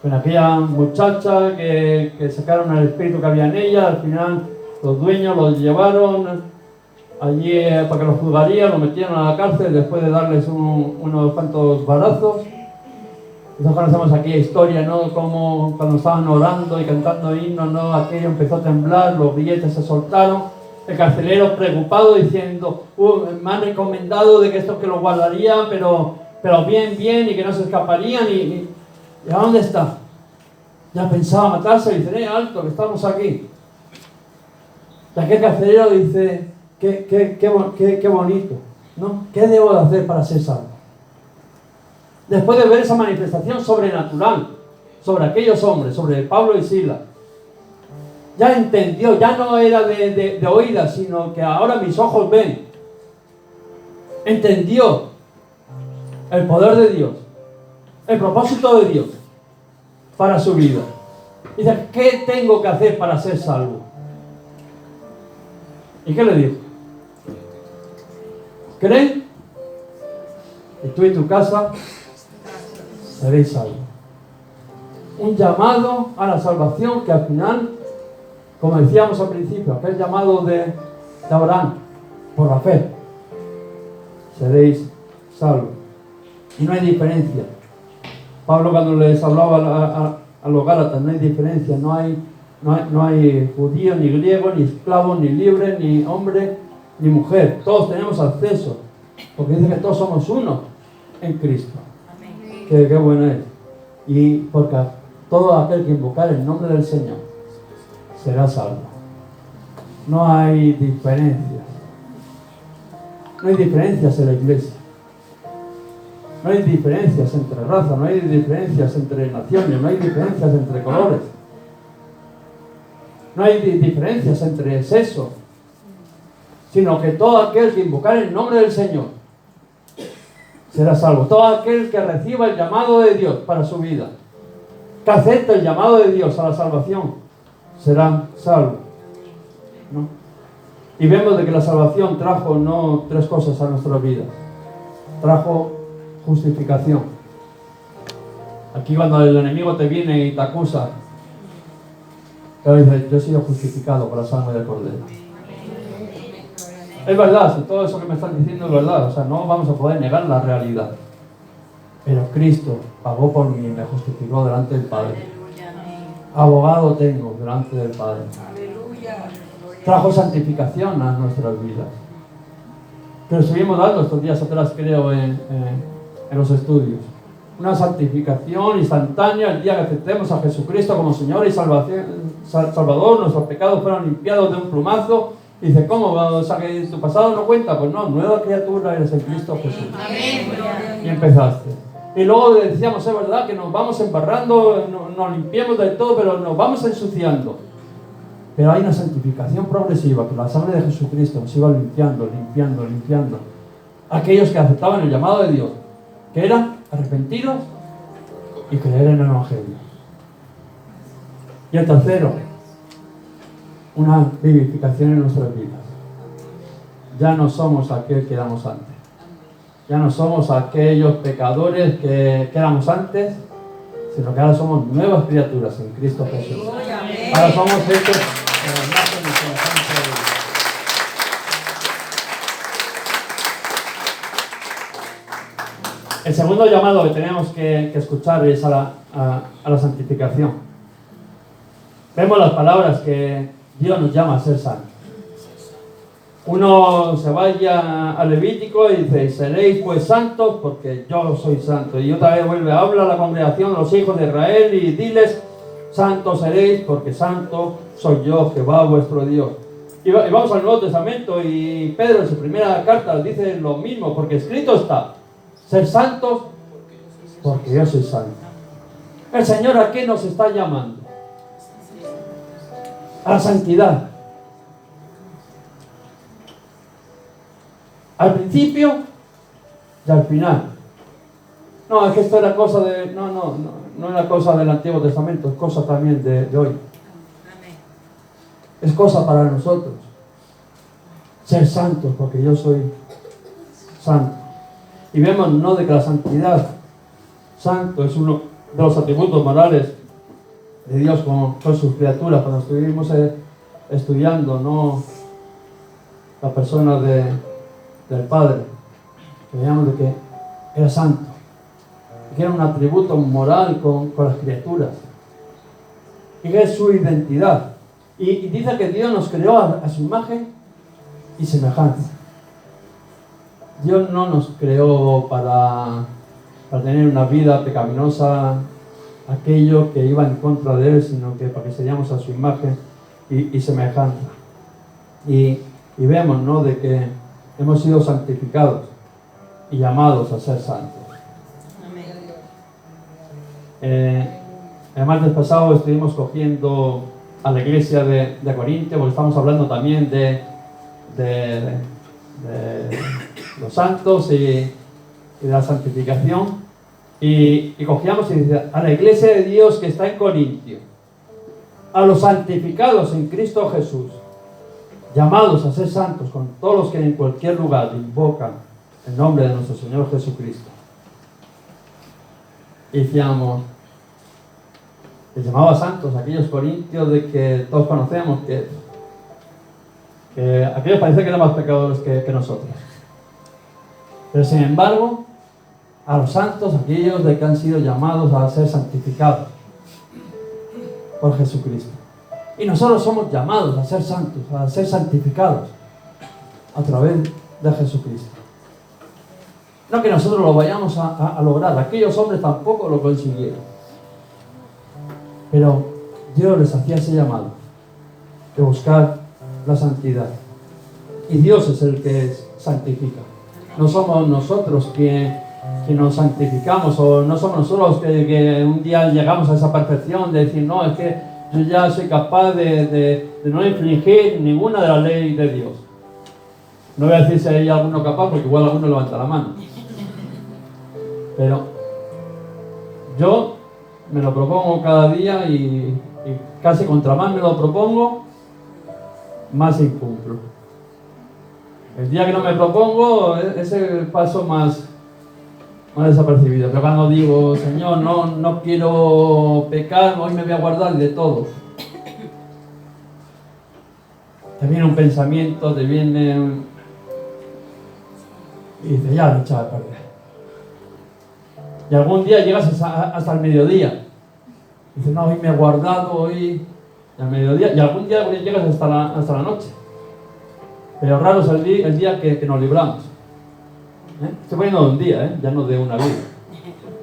Speaker 1: con aquella muchacha que sacaron el espíritu que había en ella. Al final los dueños los llevaron allí para que los juzgarían, los metieron a la cárcel después de darles unos cuantos balazos. Nosotros conocemos aquella historia, ¿no? Como cuando estaban orando y cantando himnos, ¿no? Aquello empezó a temblar, los billetes se soltaron. El carcelero preocupado diciendo, me han recomendado de que estos que los guardarían, pero bien, y que no se escaparían. ¿Y a dónde está? Ya pensaba matarse y dice, alto, que estamos aquí. Y aquel carcelero dice, qué bonito, ¿no? ¿Qué debo de hacer para ser salvo? Después de ver esa manifestación sobrenatural sobre aquellos hombres, sobre Pablo y Silas, ya entendió, ya no era de oídas, sino que ahora mis ojos ven. Entendió el poder de Dios, el propósito de Dios para su vida. Dice, ¿qué tengo que hacer para ser salvo? ¿Y qué le dijo? ¿Creen? Y tú y tu casa seréis salvos. Un llamado a la salvación que al final, como decíamos al principio, aquel llamado de Abraham, por la fe, seréis salvos. Y no hay diferencia. Pablo cuando les hablaba a los Gálatas, no hay diferencia, no hay judío, ni griego, ni esclavo, ni libre, ni hombre, ni mujer. Todos tenemos acceso, porque dice que todos somos uno en Cristo. Qué bueno es. Y porque todo aquel que invocar el nombre del Señor será salvo. No hay diferencias. No hay diferencias en la iglesia. No hay diferencias entre razas, no hay diferencias entre naciones, no hay diferencias entre colores. No hay diferencias entre sexo. Sino que todo aquel que invocar el nombre del Señor será salvo. Todo aquel que reciba el llamado de Dios para su vida, que acepte el llamado de Dios a la salvación, será salvo, ¿no? Y vemos de que la salvación trajo no tres cosas a nuestra vida. Trajo justificación. Aquí cuando el enemigo te viene y te acusa, te dice, yo he sido justificado por la sangre del Cordero. Es verdad, si todo eso que me están diciendo es verdad, o sea, no vamos a poder negar la realidad. Pero Cristo pagó por mí y me justificó delante del Padre.
Speaker 2: Aleluya. Amén.
Speaker 1: Abogado tengo delante del Padre.
Speaker 2: Aleluya.
Speaker 1: Trajo santificación a nuestras vidas. Que lo estuvimos dando estos días atrás, creo, en los estudios. Una santificación instantánea el día que aceptemos a Jesucristo como Señor y Salvador. Nuestros pecados fueron limpiados de un plumazo. Y dice, ¿cómo? O sea, que tu pasado no cuenta. Pues no, nueva criatura eres en Cristo Jesús.
Speaker 2: Amén.
Speaker 1: Y empezaste. Y luego decíamos, es verdad que nos vamos embarrando, nos limpiamos de todo, pero nos vamos ensuciando. Pero hay una santificación progresiva, que la sangre de Jesucristo nos iba limpiando. Aquellos que aceptaban el llamado de Dios, que eran arrepentidos y creer en el Evangelio. Y el tercero, una vivificación en nuestras vidas. Ya no somos aquel que éramos antes. Ya no somos aquellos pecadores que éramos antes, sino que ahora somos nuevas criaturas en Cristo Jesús. Ahora somos hechos en la imagen y semejanza de Dios. El segundo llamado que tenemos que escuchar es a la santificación. Vemos las palabras que Dios nos llama a ser santos. Uno se vaya al Levítico y dice, seréis pues santos porque yo soy santo. Y otra vez vuelve a hablar a la congregación, a los hijos de Israel, y diles, santos seréis porque santo soy yo, Jehová vuestro Dios. Y vamos al Nuevo Testamento y Pedro en su primera carta dice lo mismo, porque escrito está, ser santos porque yo soy santo. El Señor, ¿a qué nos está llamando? A la santidad. Al principio y al final. No, es que esto era cosa de... No era cosa del Antiguo Testamento, es cosa también de hoy. Es cosa para nosotros. Ser santos, porque yo soy santo. Y vemos, ¿no?, de que la santidad, santo, es uno de los atributos morales de Dios con sus criaturas. Cuando estuvimos estudiando, ¿no?, la persona del Padre, que veíamos de que era santo, que era un atributo moral con las criaturas, y que es su identidad. Y dice que Dios nos creó a su imagen y semejanza. Dios no nos creó para tener una vida pecaminosa, aquello que iba en contra de Él, sino que para que seamos a su imagen y semejanza. Y vemos, ¿no?, de que hemos sido santificados y llamados a ser santos. El martes pasado estuvimos cogiendo a la iglesia de Corintio, porque estamos hablando también de los santos y de la santificación, y cogíamos y decía, a la iglesia de Dios que está en Corintio, a los santificados en Cristo Jesús, llamados a ser santos con todos los que en cualquier lugar invocan el nombre de nuestro Señor Jesucristo. Y decíamos, les llamaba santos a aquellos corintios de que todos conocemos, que aquellos parece que eran más pecadores que nosotros. Pero sin embargo, a los santos, aquellos de que han sido llamados a ser santificados por Jesucristo. Y nosotros somos llamados a ser santos, a ser santificados a través de Jesucristo. No que nosotros lo vayamos a lograr, aquellos hombres tampoco lo consiguieron. Pero Dios les hacía ese llamado de buscar la santidad. Y Dios es el que santifica. No somos nosotros que nos santificamos, o no somos nosotros que un día llegamos a esa perfección de decir, no, es que yo ya soy capaz de no infringir ninguna de las leyes de Dios. No voy a decir si hay alguno capaz, porque igual alguno levanta la mano. Pero yo me lo propongo cada día y casi contra más me lo propongo, más incumplo. El día que no me propongo es el paso más desapercibido. Pero cuando digo, Señor, no quiero pecar, hoy me voy a guardar de todo. Te viene un pensamiento, te viene y dice, ya lo he echado a perder. Y algún día llegas hasta el mediodía. Dices, no, hoy me he guardado, hoy al mediodía. Y algún día llegas hasta la noche. Pero raro es el día que nos libramos. Estoy poniendo de un día, ya no de una vida.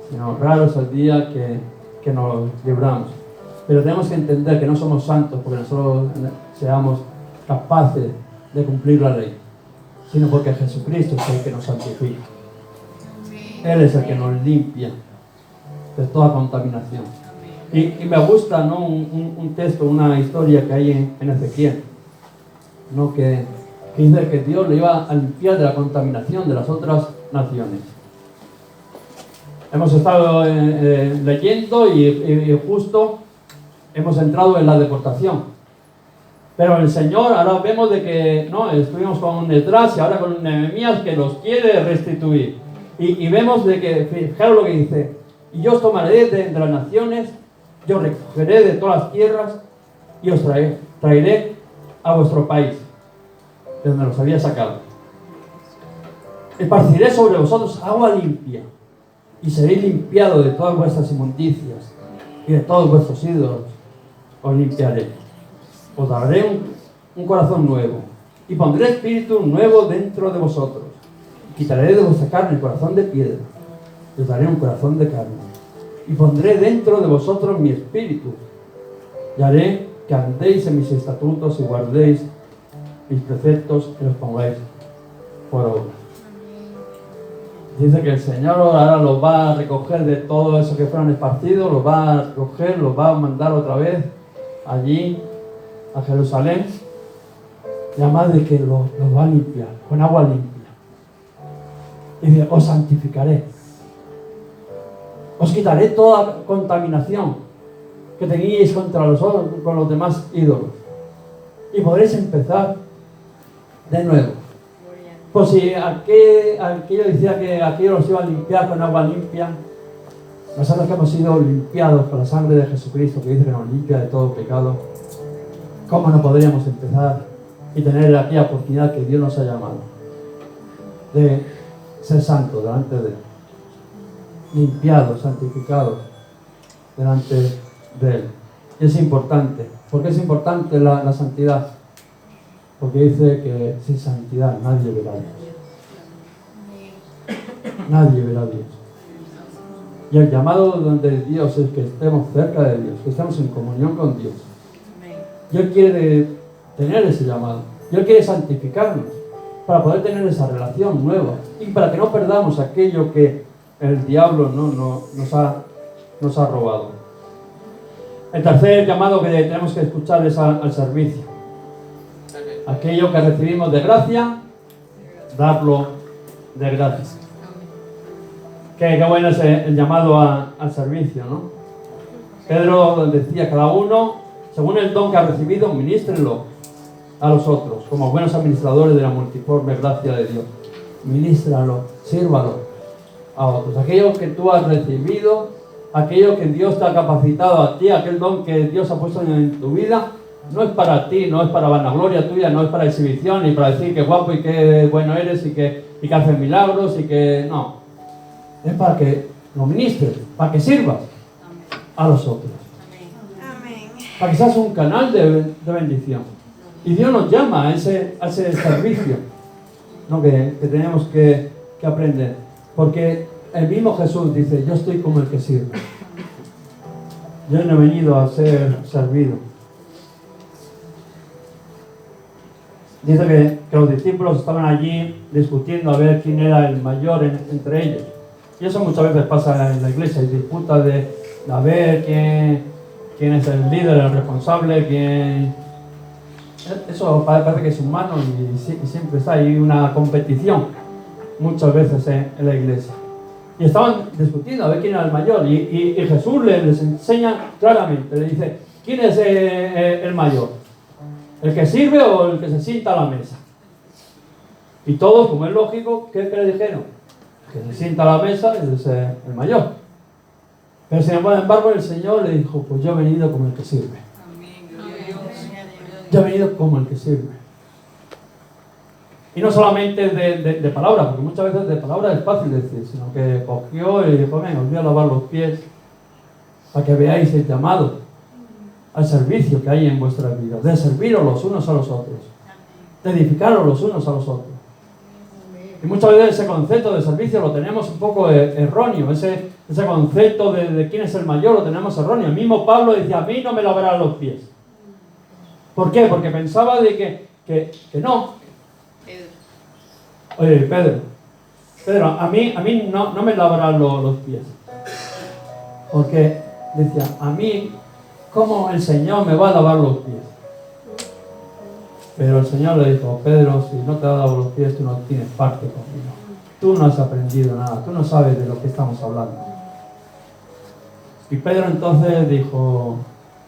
Speaker 1: Sino raro es el día que nos libramos. Pero tenemos que entender que no somos santos porque nosotros seamos capaces de cumplir la ley, sino porque Jesucristo es el que nos santifica. Él es el que nos limpia de toda contaminación. Y me gusta, ¿no?, un texto, una historia que hay en Ezequiel, ¿no?, que dice que Dios le iba a limpiar de la contaminación de las otras naciones. Hemos estado leyendo y justo hemos entrado en la deportación. Pero el Señor, ahora vemos de que, ¿no?, estuvimos con Esdras y ahora con Nehemías, que los quiere restituir. Y vemos de que, fijaros lo que dice: y yo os tomaré de las naciones, yo os recogeré de todas las tierras y os traeré a vuestro país, de donde los había sacado. Esparciré sobre vosotros agua limpia, y seréis limpiados de todas vuestras inmundicias y de todos vuestros ídolos. Os limpiaré. Os daré un corazón nuevo, y pondré espíritu nuevo dentro de vosotros. Quitaré de vuestra carne el corazón de piedra, y os daré un corazón de carne. Y pondré dentro de vosotros mi espíritu, y haré que andéis en mis estatutos y guardéis mis preceptos y los pongáis por obra. Dice que el Señor ahora los va a recoger de todo eso que fueron esparcidos, los va a recoger, los va a mandar otra vez allí a Jerusalén, y además de que los va a limpiar con agua limpia. Y dice: os santificaré, os quitaré toda contaminación que teníais con los demás ídolos, y podréis empezar de nuevo. Pues si aquello decía que aquello los iba a limpiar con agua limpia, nosotros que hemos sido limpiados por la sangre de Jesucristo, que dice que nos limpia de todo pecado, ¿cómo no podríamos empezar y tener aquella oportunidad que Dios nos ha llamado de ser santos delante de Él, limpiados, santificados delante de Él? Y es importante. ¿Por qué es importante la santidad? Porque dice que sin santidad nadie verá a Dios. Nadie verá a Dios. Y el llamado de Dios es que estemos cerca de Dios, que estemos en comunión con Dios. Y Él quiere tener ese llamado. Y Él quiere santificarnos para poder tener esa relación nueva y para que no perdamos aquello que el diablo nos ha robado. El tercer llamado que tenemos que escuchar es al servicio. Aquello que recibimos de gracia, darlo de gracia. Qué bueno es el llamado al servicio, ¿no? Pedro decía: cada uno, según el don que ha recibido, ministrenlo a los otros, como buenos administradores de la multiforme gracia de Dios. Ministralo, sírvalo a otros. Aquello que tú has recibido, aquello que Dios te ha capacitado a ti, aquel don que Dios ha puesto en tu vida, no es para ti, no es para vanagloria tuya, no es para exhibición, ni para decir qué guapo y qué bueno eres y que haces milagros y que... No. Es para que lo ministres, para que sirvas a los otros. Para que seas un canal de bendición. Y Dios nos llama a ese servicio, ¿no?, que tenemos que aprender. Porque el mismo Jesús dice: yo estoy como el que sirve. Yo no he venido a ser servido. Dice que los discípulos estaban allí discutiendo a ver quién era el mayor entre ellos. Y eso muchas veces pasa en la iglesia, hay disputas de a ver quién es el líder, el responsable, quién... Eso parece que es humano y siempre está ahí una competición, muchas veces en la iglesia. Y estaban discutiendo a ver quién era el mayor. Y Jesús les enseña claramente, le dice: ¿quién es el mayor? ¿El que sirve o el que se sienta a la mesa? Y todos, como es lógico, ¿qué le dijeron? El que se sienta a la mesa es el mayor. Pero sin embargo el Señor le dijo: pues yo he venido como el que sirve. Yo he venido como el que sirve. Y no solamente de palabras, porque muchas veces de palabras es fácil decir, sino que cogió y dijo, venga, os voy a lavar los pies para que veáis el llamado al servicio que hay en vuestras vidas, de serviros los unos a los otros, de edificaros los unos a los otros. Y muchas veces ese concepto de servicio lo tenemos un poco erróneo, ese concepto de quién es el mayor lo tenemos erróneo. El mismo Pablo decía, a mí no me lavarán los pies. ¿Por qué? Porque pensaba de que no. Oye, Pedro, a mí no me lavarán los pies. Porque decía, a mí, ¿cómo el Señor me va a lavar los pies? Pero el Señor le dijo, Pedro, si no te ha lavado los pies, tú no tienes parte conmigo. Tú no has aprendido nada, tú no sabes de lo que estamos hablando. Y Pedro entonces dijo,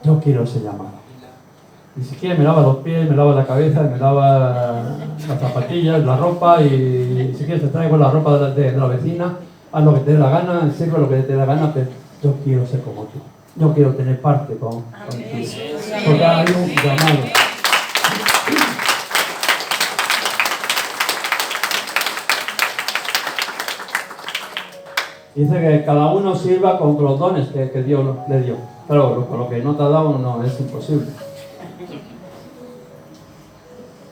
Speaker 1: yo quiero ese llamado. Y si quiere me lava los pies, me lava la cabeza, me lava las zapatillas, la ropa, y si quieres te traigo la ropa de la vecina, haz lo que te dé la gana, sirve lo que te dé la gana, pero yo quiero ser como tú. Yo quiero tener parte contigo. Porque hay un llamado. Dice que cada uno sirva con los dones que Dios le dio. Pero con lo que no te ha dado no es imposible.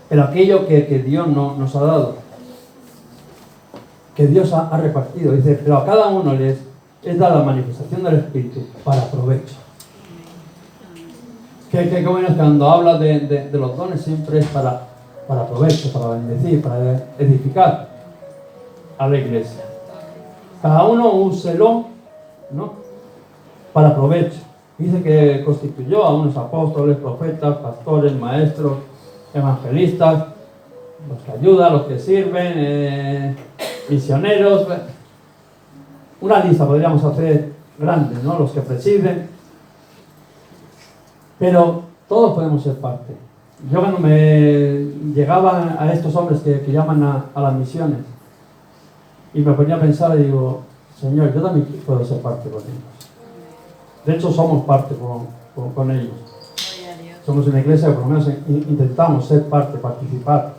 Speaker 1: Pero aquello que Dios nos ha dado, que Dios ha repartido, dice, pero a cada uno es dada la manifestación del Espíritu para provecho. Qué bueno es cuando habla de los dones, siempre es para provecho, para bendecir, para edificar a la iglesia. Cada uno úselo, ¿no?, para provecho. Dice que constituyó a unos apóstoles, profetas, pastores, maestros, evangelistas, los que ayudan, los que sirven, misioneros. Una lista podríamos hacer grande, ¿no? Los que presiden. Pero todos podemos ser parte. Yo cuando me llegaba a estos hombres que llaman a las misiones, y me ponía a pensar y digo, Señor, yo también puedo ser parte con ellos. De hecho, somos parte con ellos. Somos una iglesia que por lo menos intentamos ser parte, participar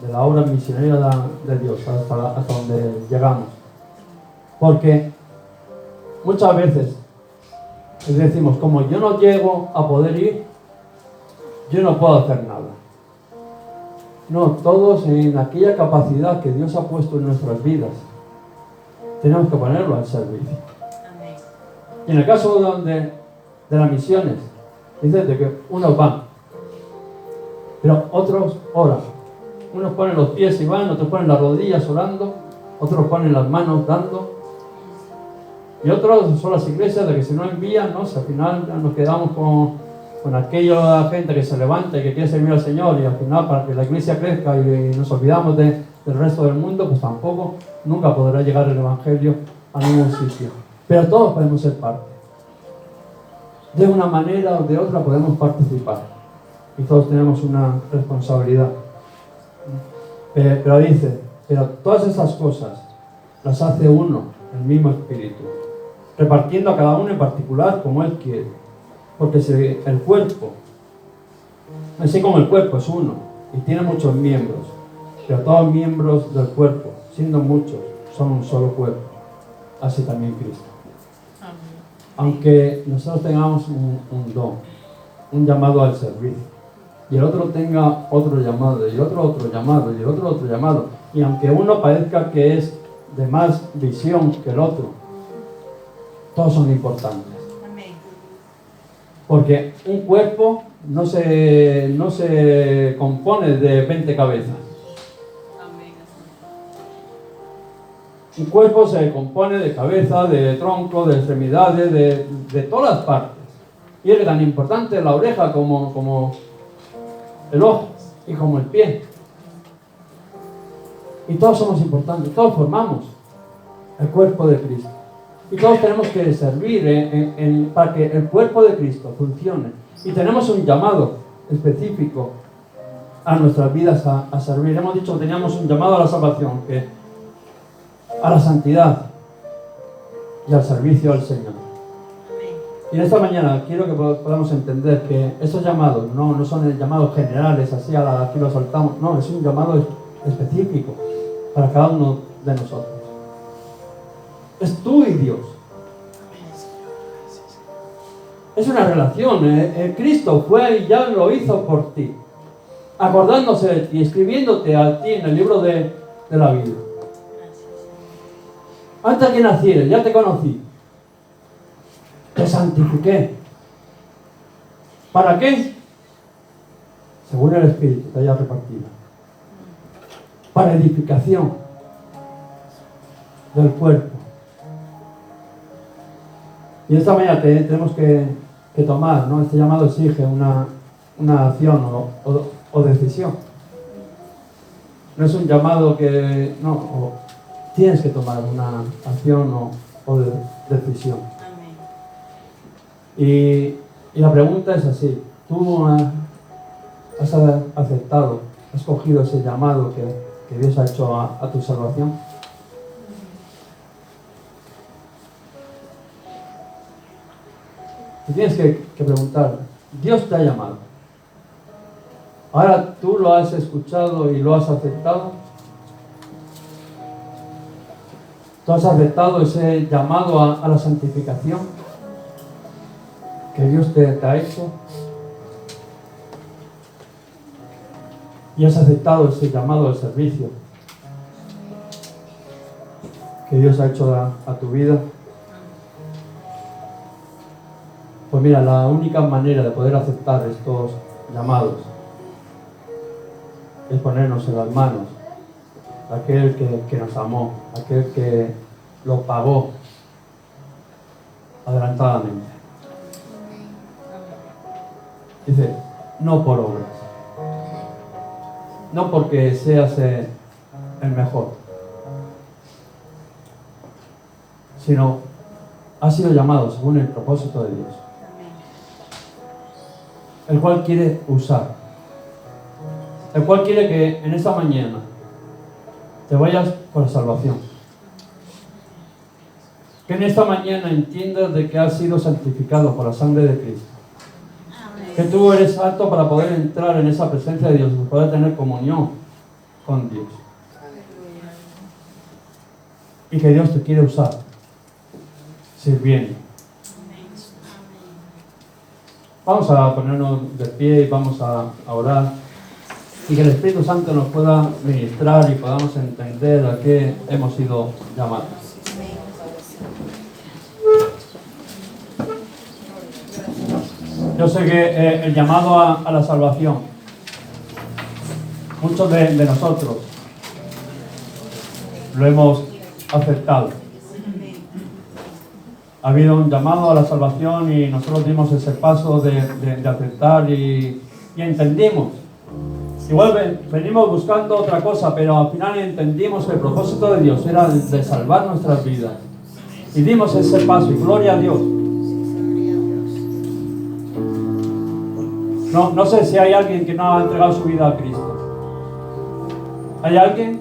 Speaker 1: de la obra misionera de Dios hasta donde llegamos. Porque muchas veces decimos, como yo no llego a poder ir, yo no puedo hacer nada. No, todos en aquella capacidad que Dios ha puesto en nuestras vidas, tenemos que ponerlo al servicio. Amén. Y en el caso de las misiones, dice que unos van, pero otros oran. Unos ponen los pies y van, otros ponen las rodillas orando, otros ponen las manos dando. Y otros son las iglesias de que si no envían, ¿no? Si al final nos quedamos con aquella gente que se levanta y que quiere servir al Señor, y al final para que la iglesia crezca y nos olvidamos del resto del mundo, pues tampoco nunca podrá llegar el Evangelio a ningún sitio. Pero todos podemos ser parte. De una manera o de otra podemos participar. Y todos tenemos una responsabilidad. Pero dice, pero todas esas cosas las hace uno, el mismo Espíritu, repartiendo a cada uno en particular como Él quiere. Porque si el cuerpo, así como el cuerpo es uno y tiene muchos miembros, pero todos los miembros del cuerpo, siendo muchos, son un solo cuerpo, así también Cristo. Aunque nosotros tengamos un don, un llamado al servicio, y el otro tenga otro llamado, y otro llamado, y el otro llamado, y aunque uno parezca que es de más visión que el otro, todos son importantes. Porque un cuerpo no se compone de 20 cabezas. Un cuerpo se compone de cabeza, de tronco, de extremidades, de todas las partes. Y es tan importante la oreja como el ojo y como el pie. Y todos somos importantes, todos formamos el cuerpo de Cristo. Y todos tenemos que servir para que el cuerpo de Cristo funcione. Y tenemos un llamado específico a nuestras vidas a servir. Hemos dicho que teníamos un llamado a la salvación, a la santidad y al servicio al Señor. Y en esta mañana quiero que podamos entender que esos llamados no son llamados generales, así aquí lo soltamos. No, es un llamado específico para cada uno de nosotros. Es tú y Dios. Es una relación. Cristo fue y ya lo hizo por ti, acordándose de ti, escribiéndote a ti en el libro de la vida. Antes que nacieras, ya te conocí, te santifiqué. ¿Para qué? Según el Espíritu te haya repartido. Para edificación del cuerpo. Y esta mañana tenemos que tomar, ¿no? Este llamado exige una acción o decisión. No es un llamado que tienes que tomar una acción o decisión. Y la pregunta es así: ¿tú has aceptado, has cogido ese llamado que Dios ha hecho a tu salvación? Te tienes que preguntar: ¿Dios te ha llamado? ¿Ahora tú lo has escuchado y lo has aceptado? ¿Tú has aceptado ese llamado a la santificación que Dios te ha hecho? ¿Y has aceptado ese llamado al servicio que Dios ha hecho a tu vida? Pues mira, la única manera de poder aceptar estos llamados es ponernos en las manos de aquel que nos amó, aquel que lo pagó adelantadamente. Dice, no por obras, no porque seas el mejor, sino has sido llamado según el propósito de Dios, el cual quiere usar, el cual quiere que en esta mañana te vayas por la salvación, que en esta mañana entiendas de que has sido santificado por la sangre de Cristo, que tú eres apto para poder entrar en esa presencia de Dios, para poder tener comunión con Dios, y que Dios te quiere usar sirviendo. Vamos a ponernos de pie y vamos a orar, y que el Espíritu Santo nos pueda ministrar y podamos entender a qué hemos sido llamados. Yo sé que el llamado a la salvación, muchos de nosotros lo hemos aceptado. Ha habido un llamado a la salvación y nosotros dimos ese paso de aceptar y entendimos. Igual venimos buscando otra cosa, pero al final entendimos que el propósito de Dios era el de salvar nuestras vidas. Y dimos ese paso y gloria a Dios. No sé si hay alguien que no ha entregado su vida a Cristo. ¿Hay alguien?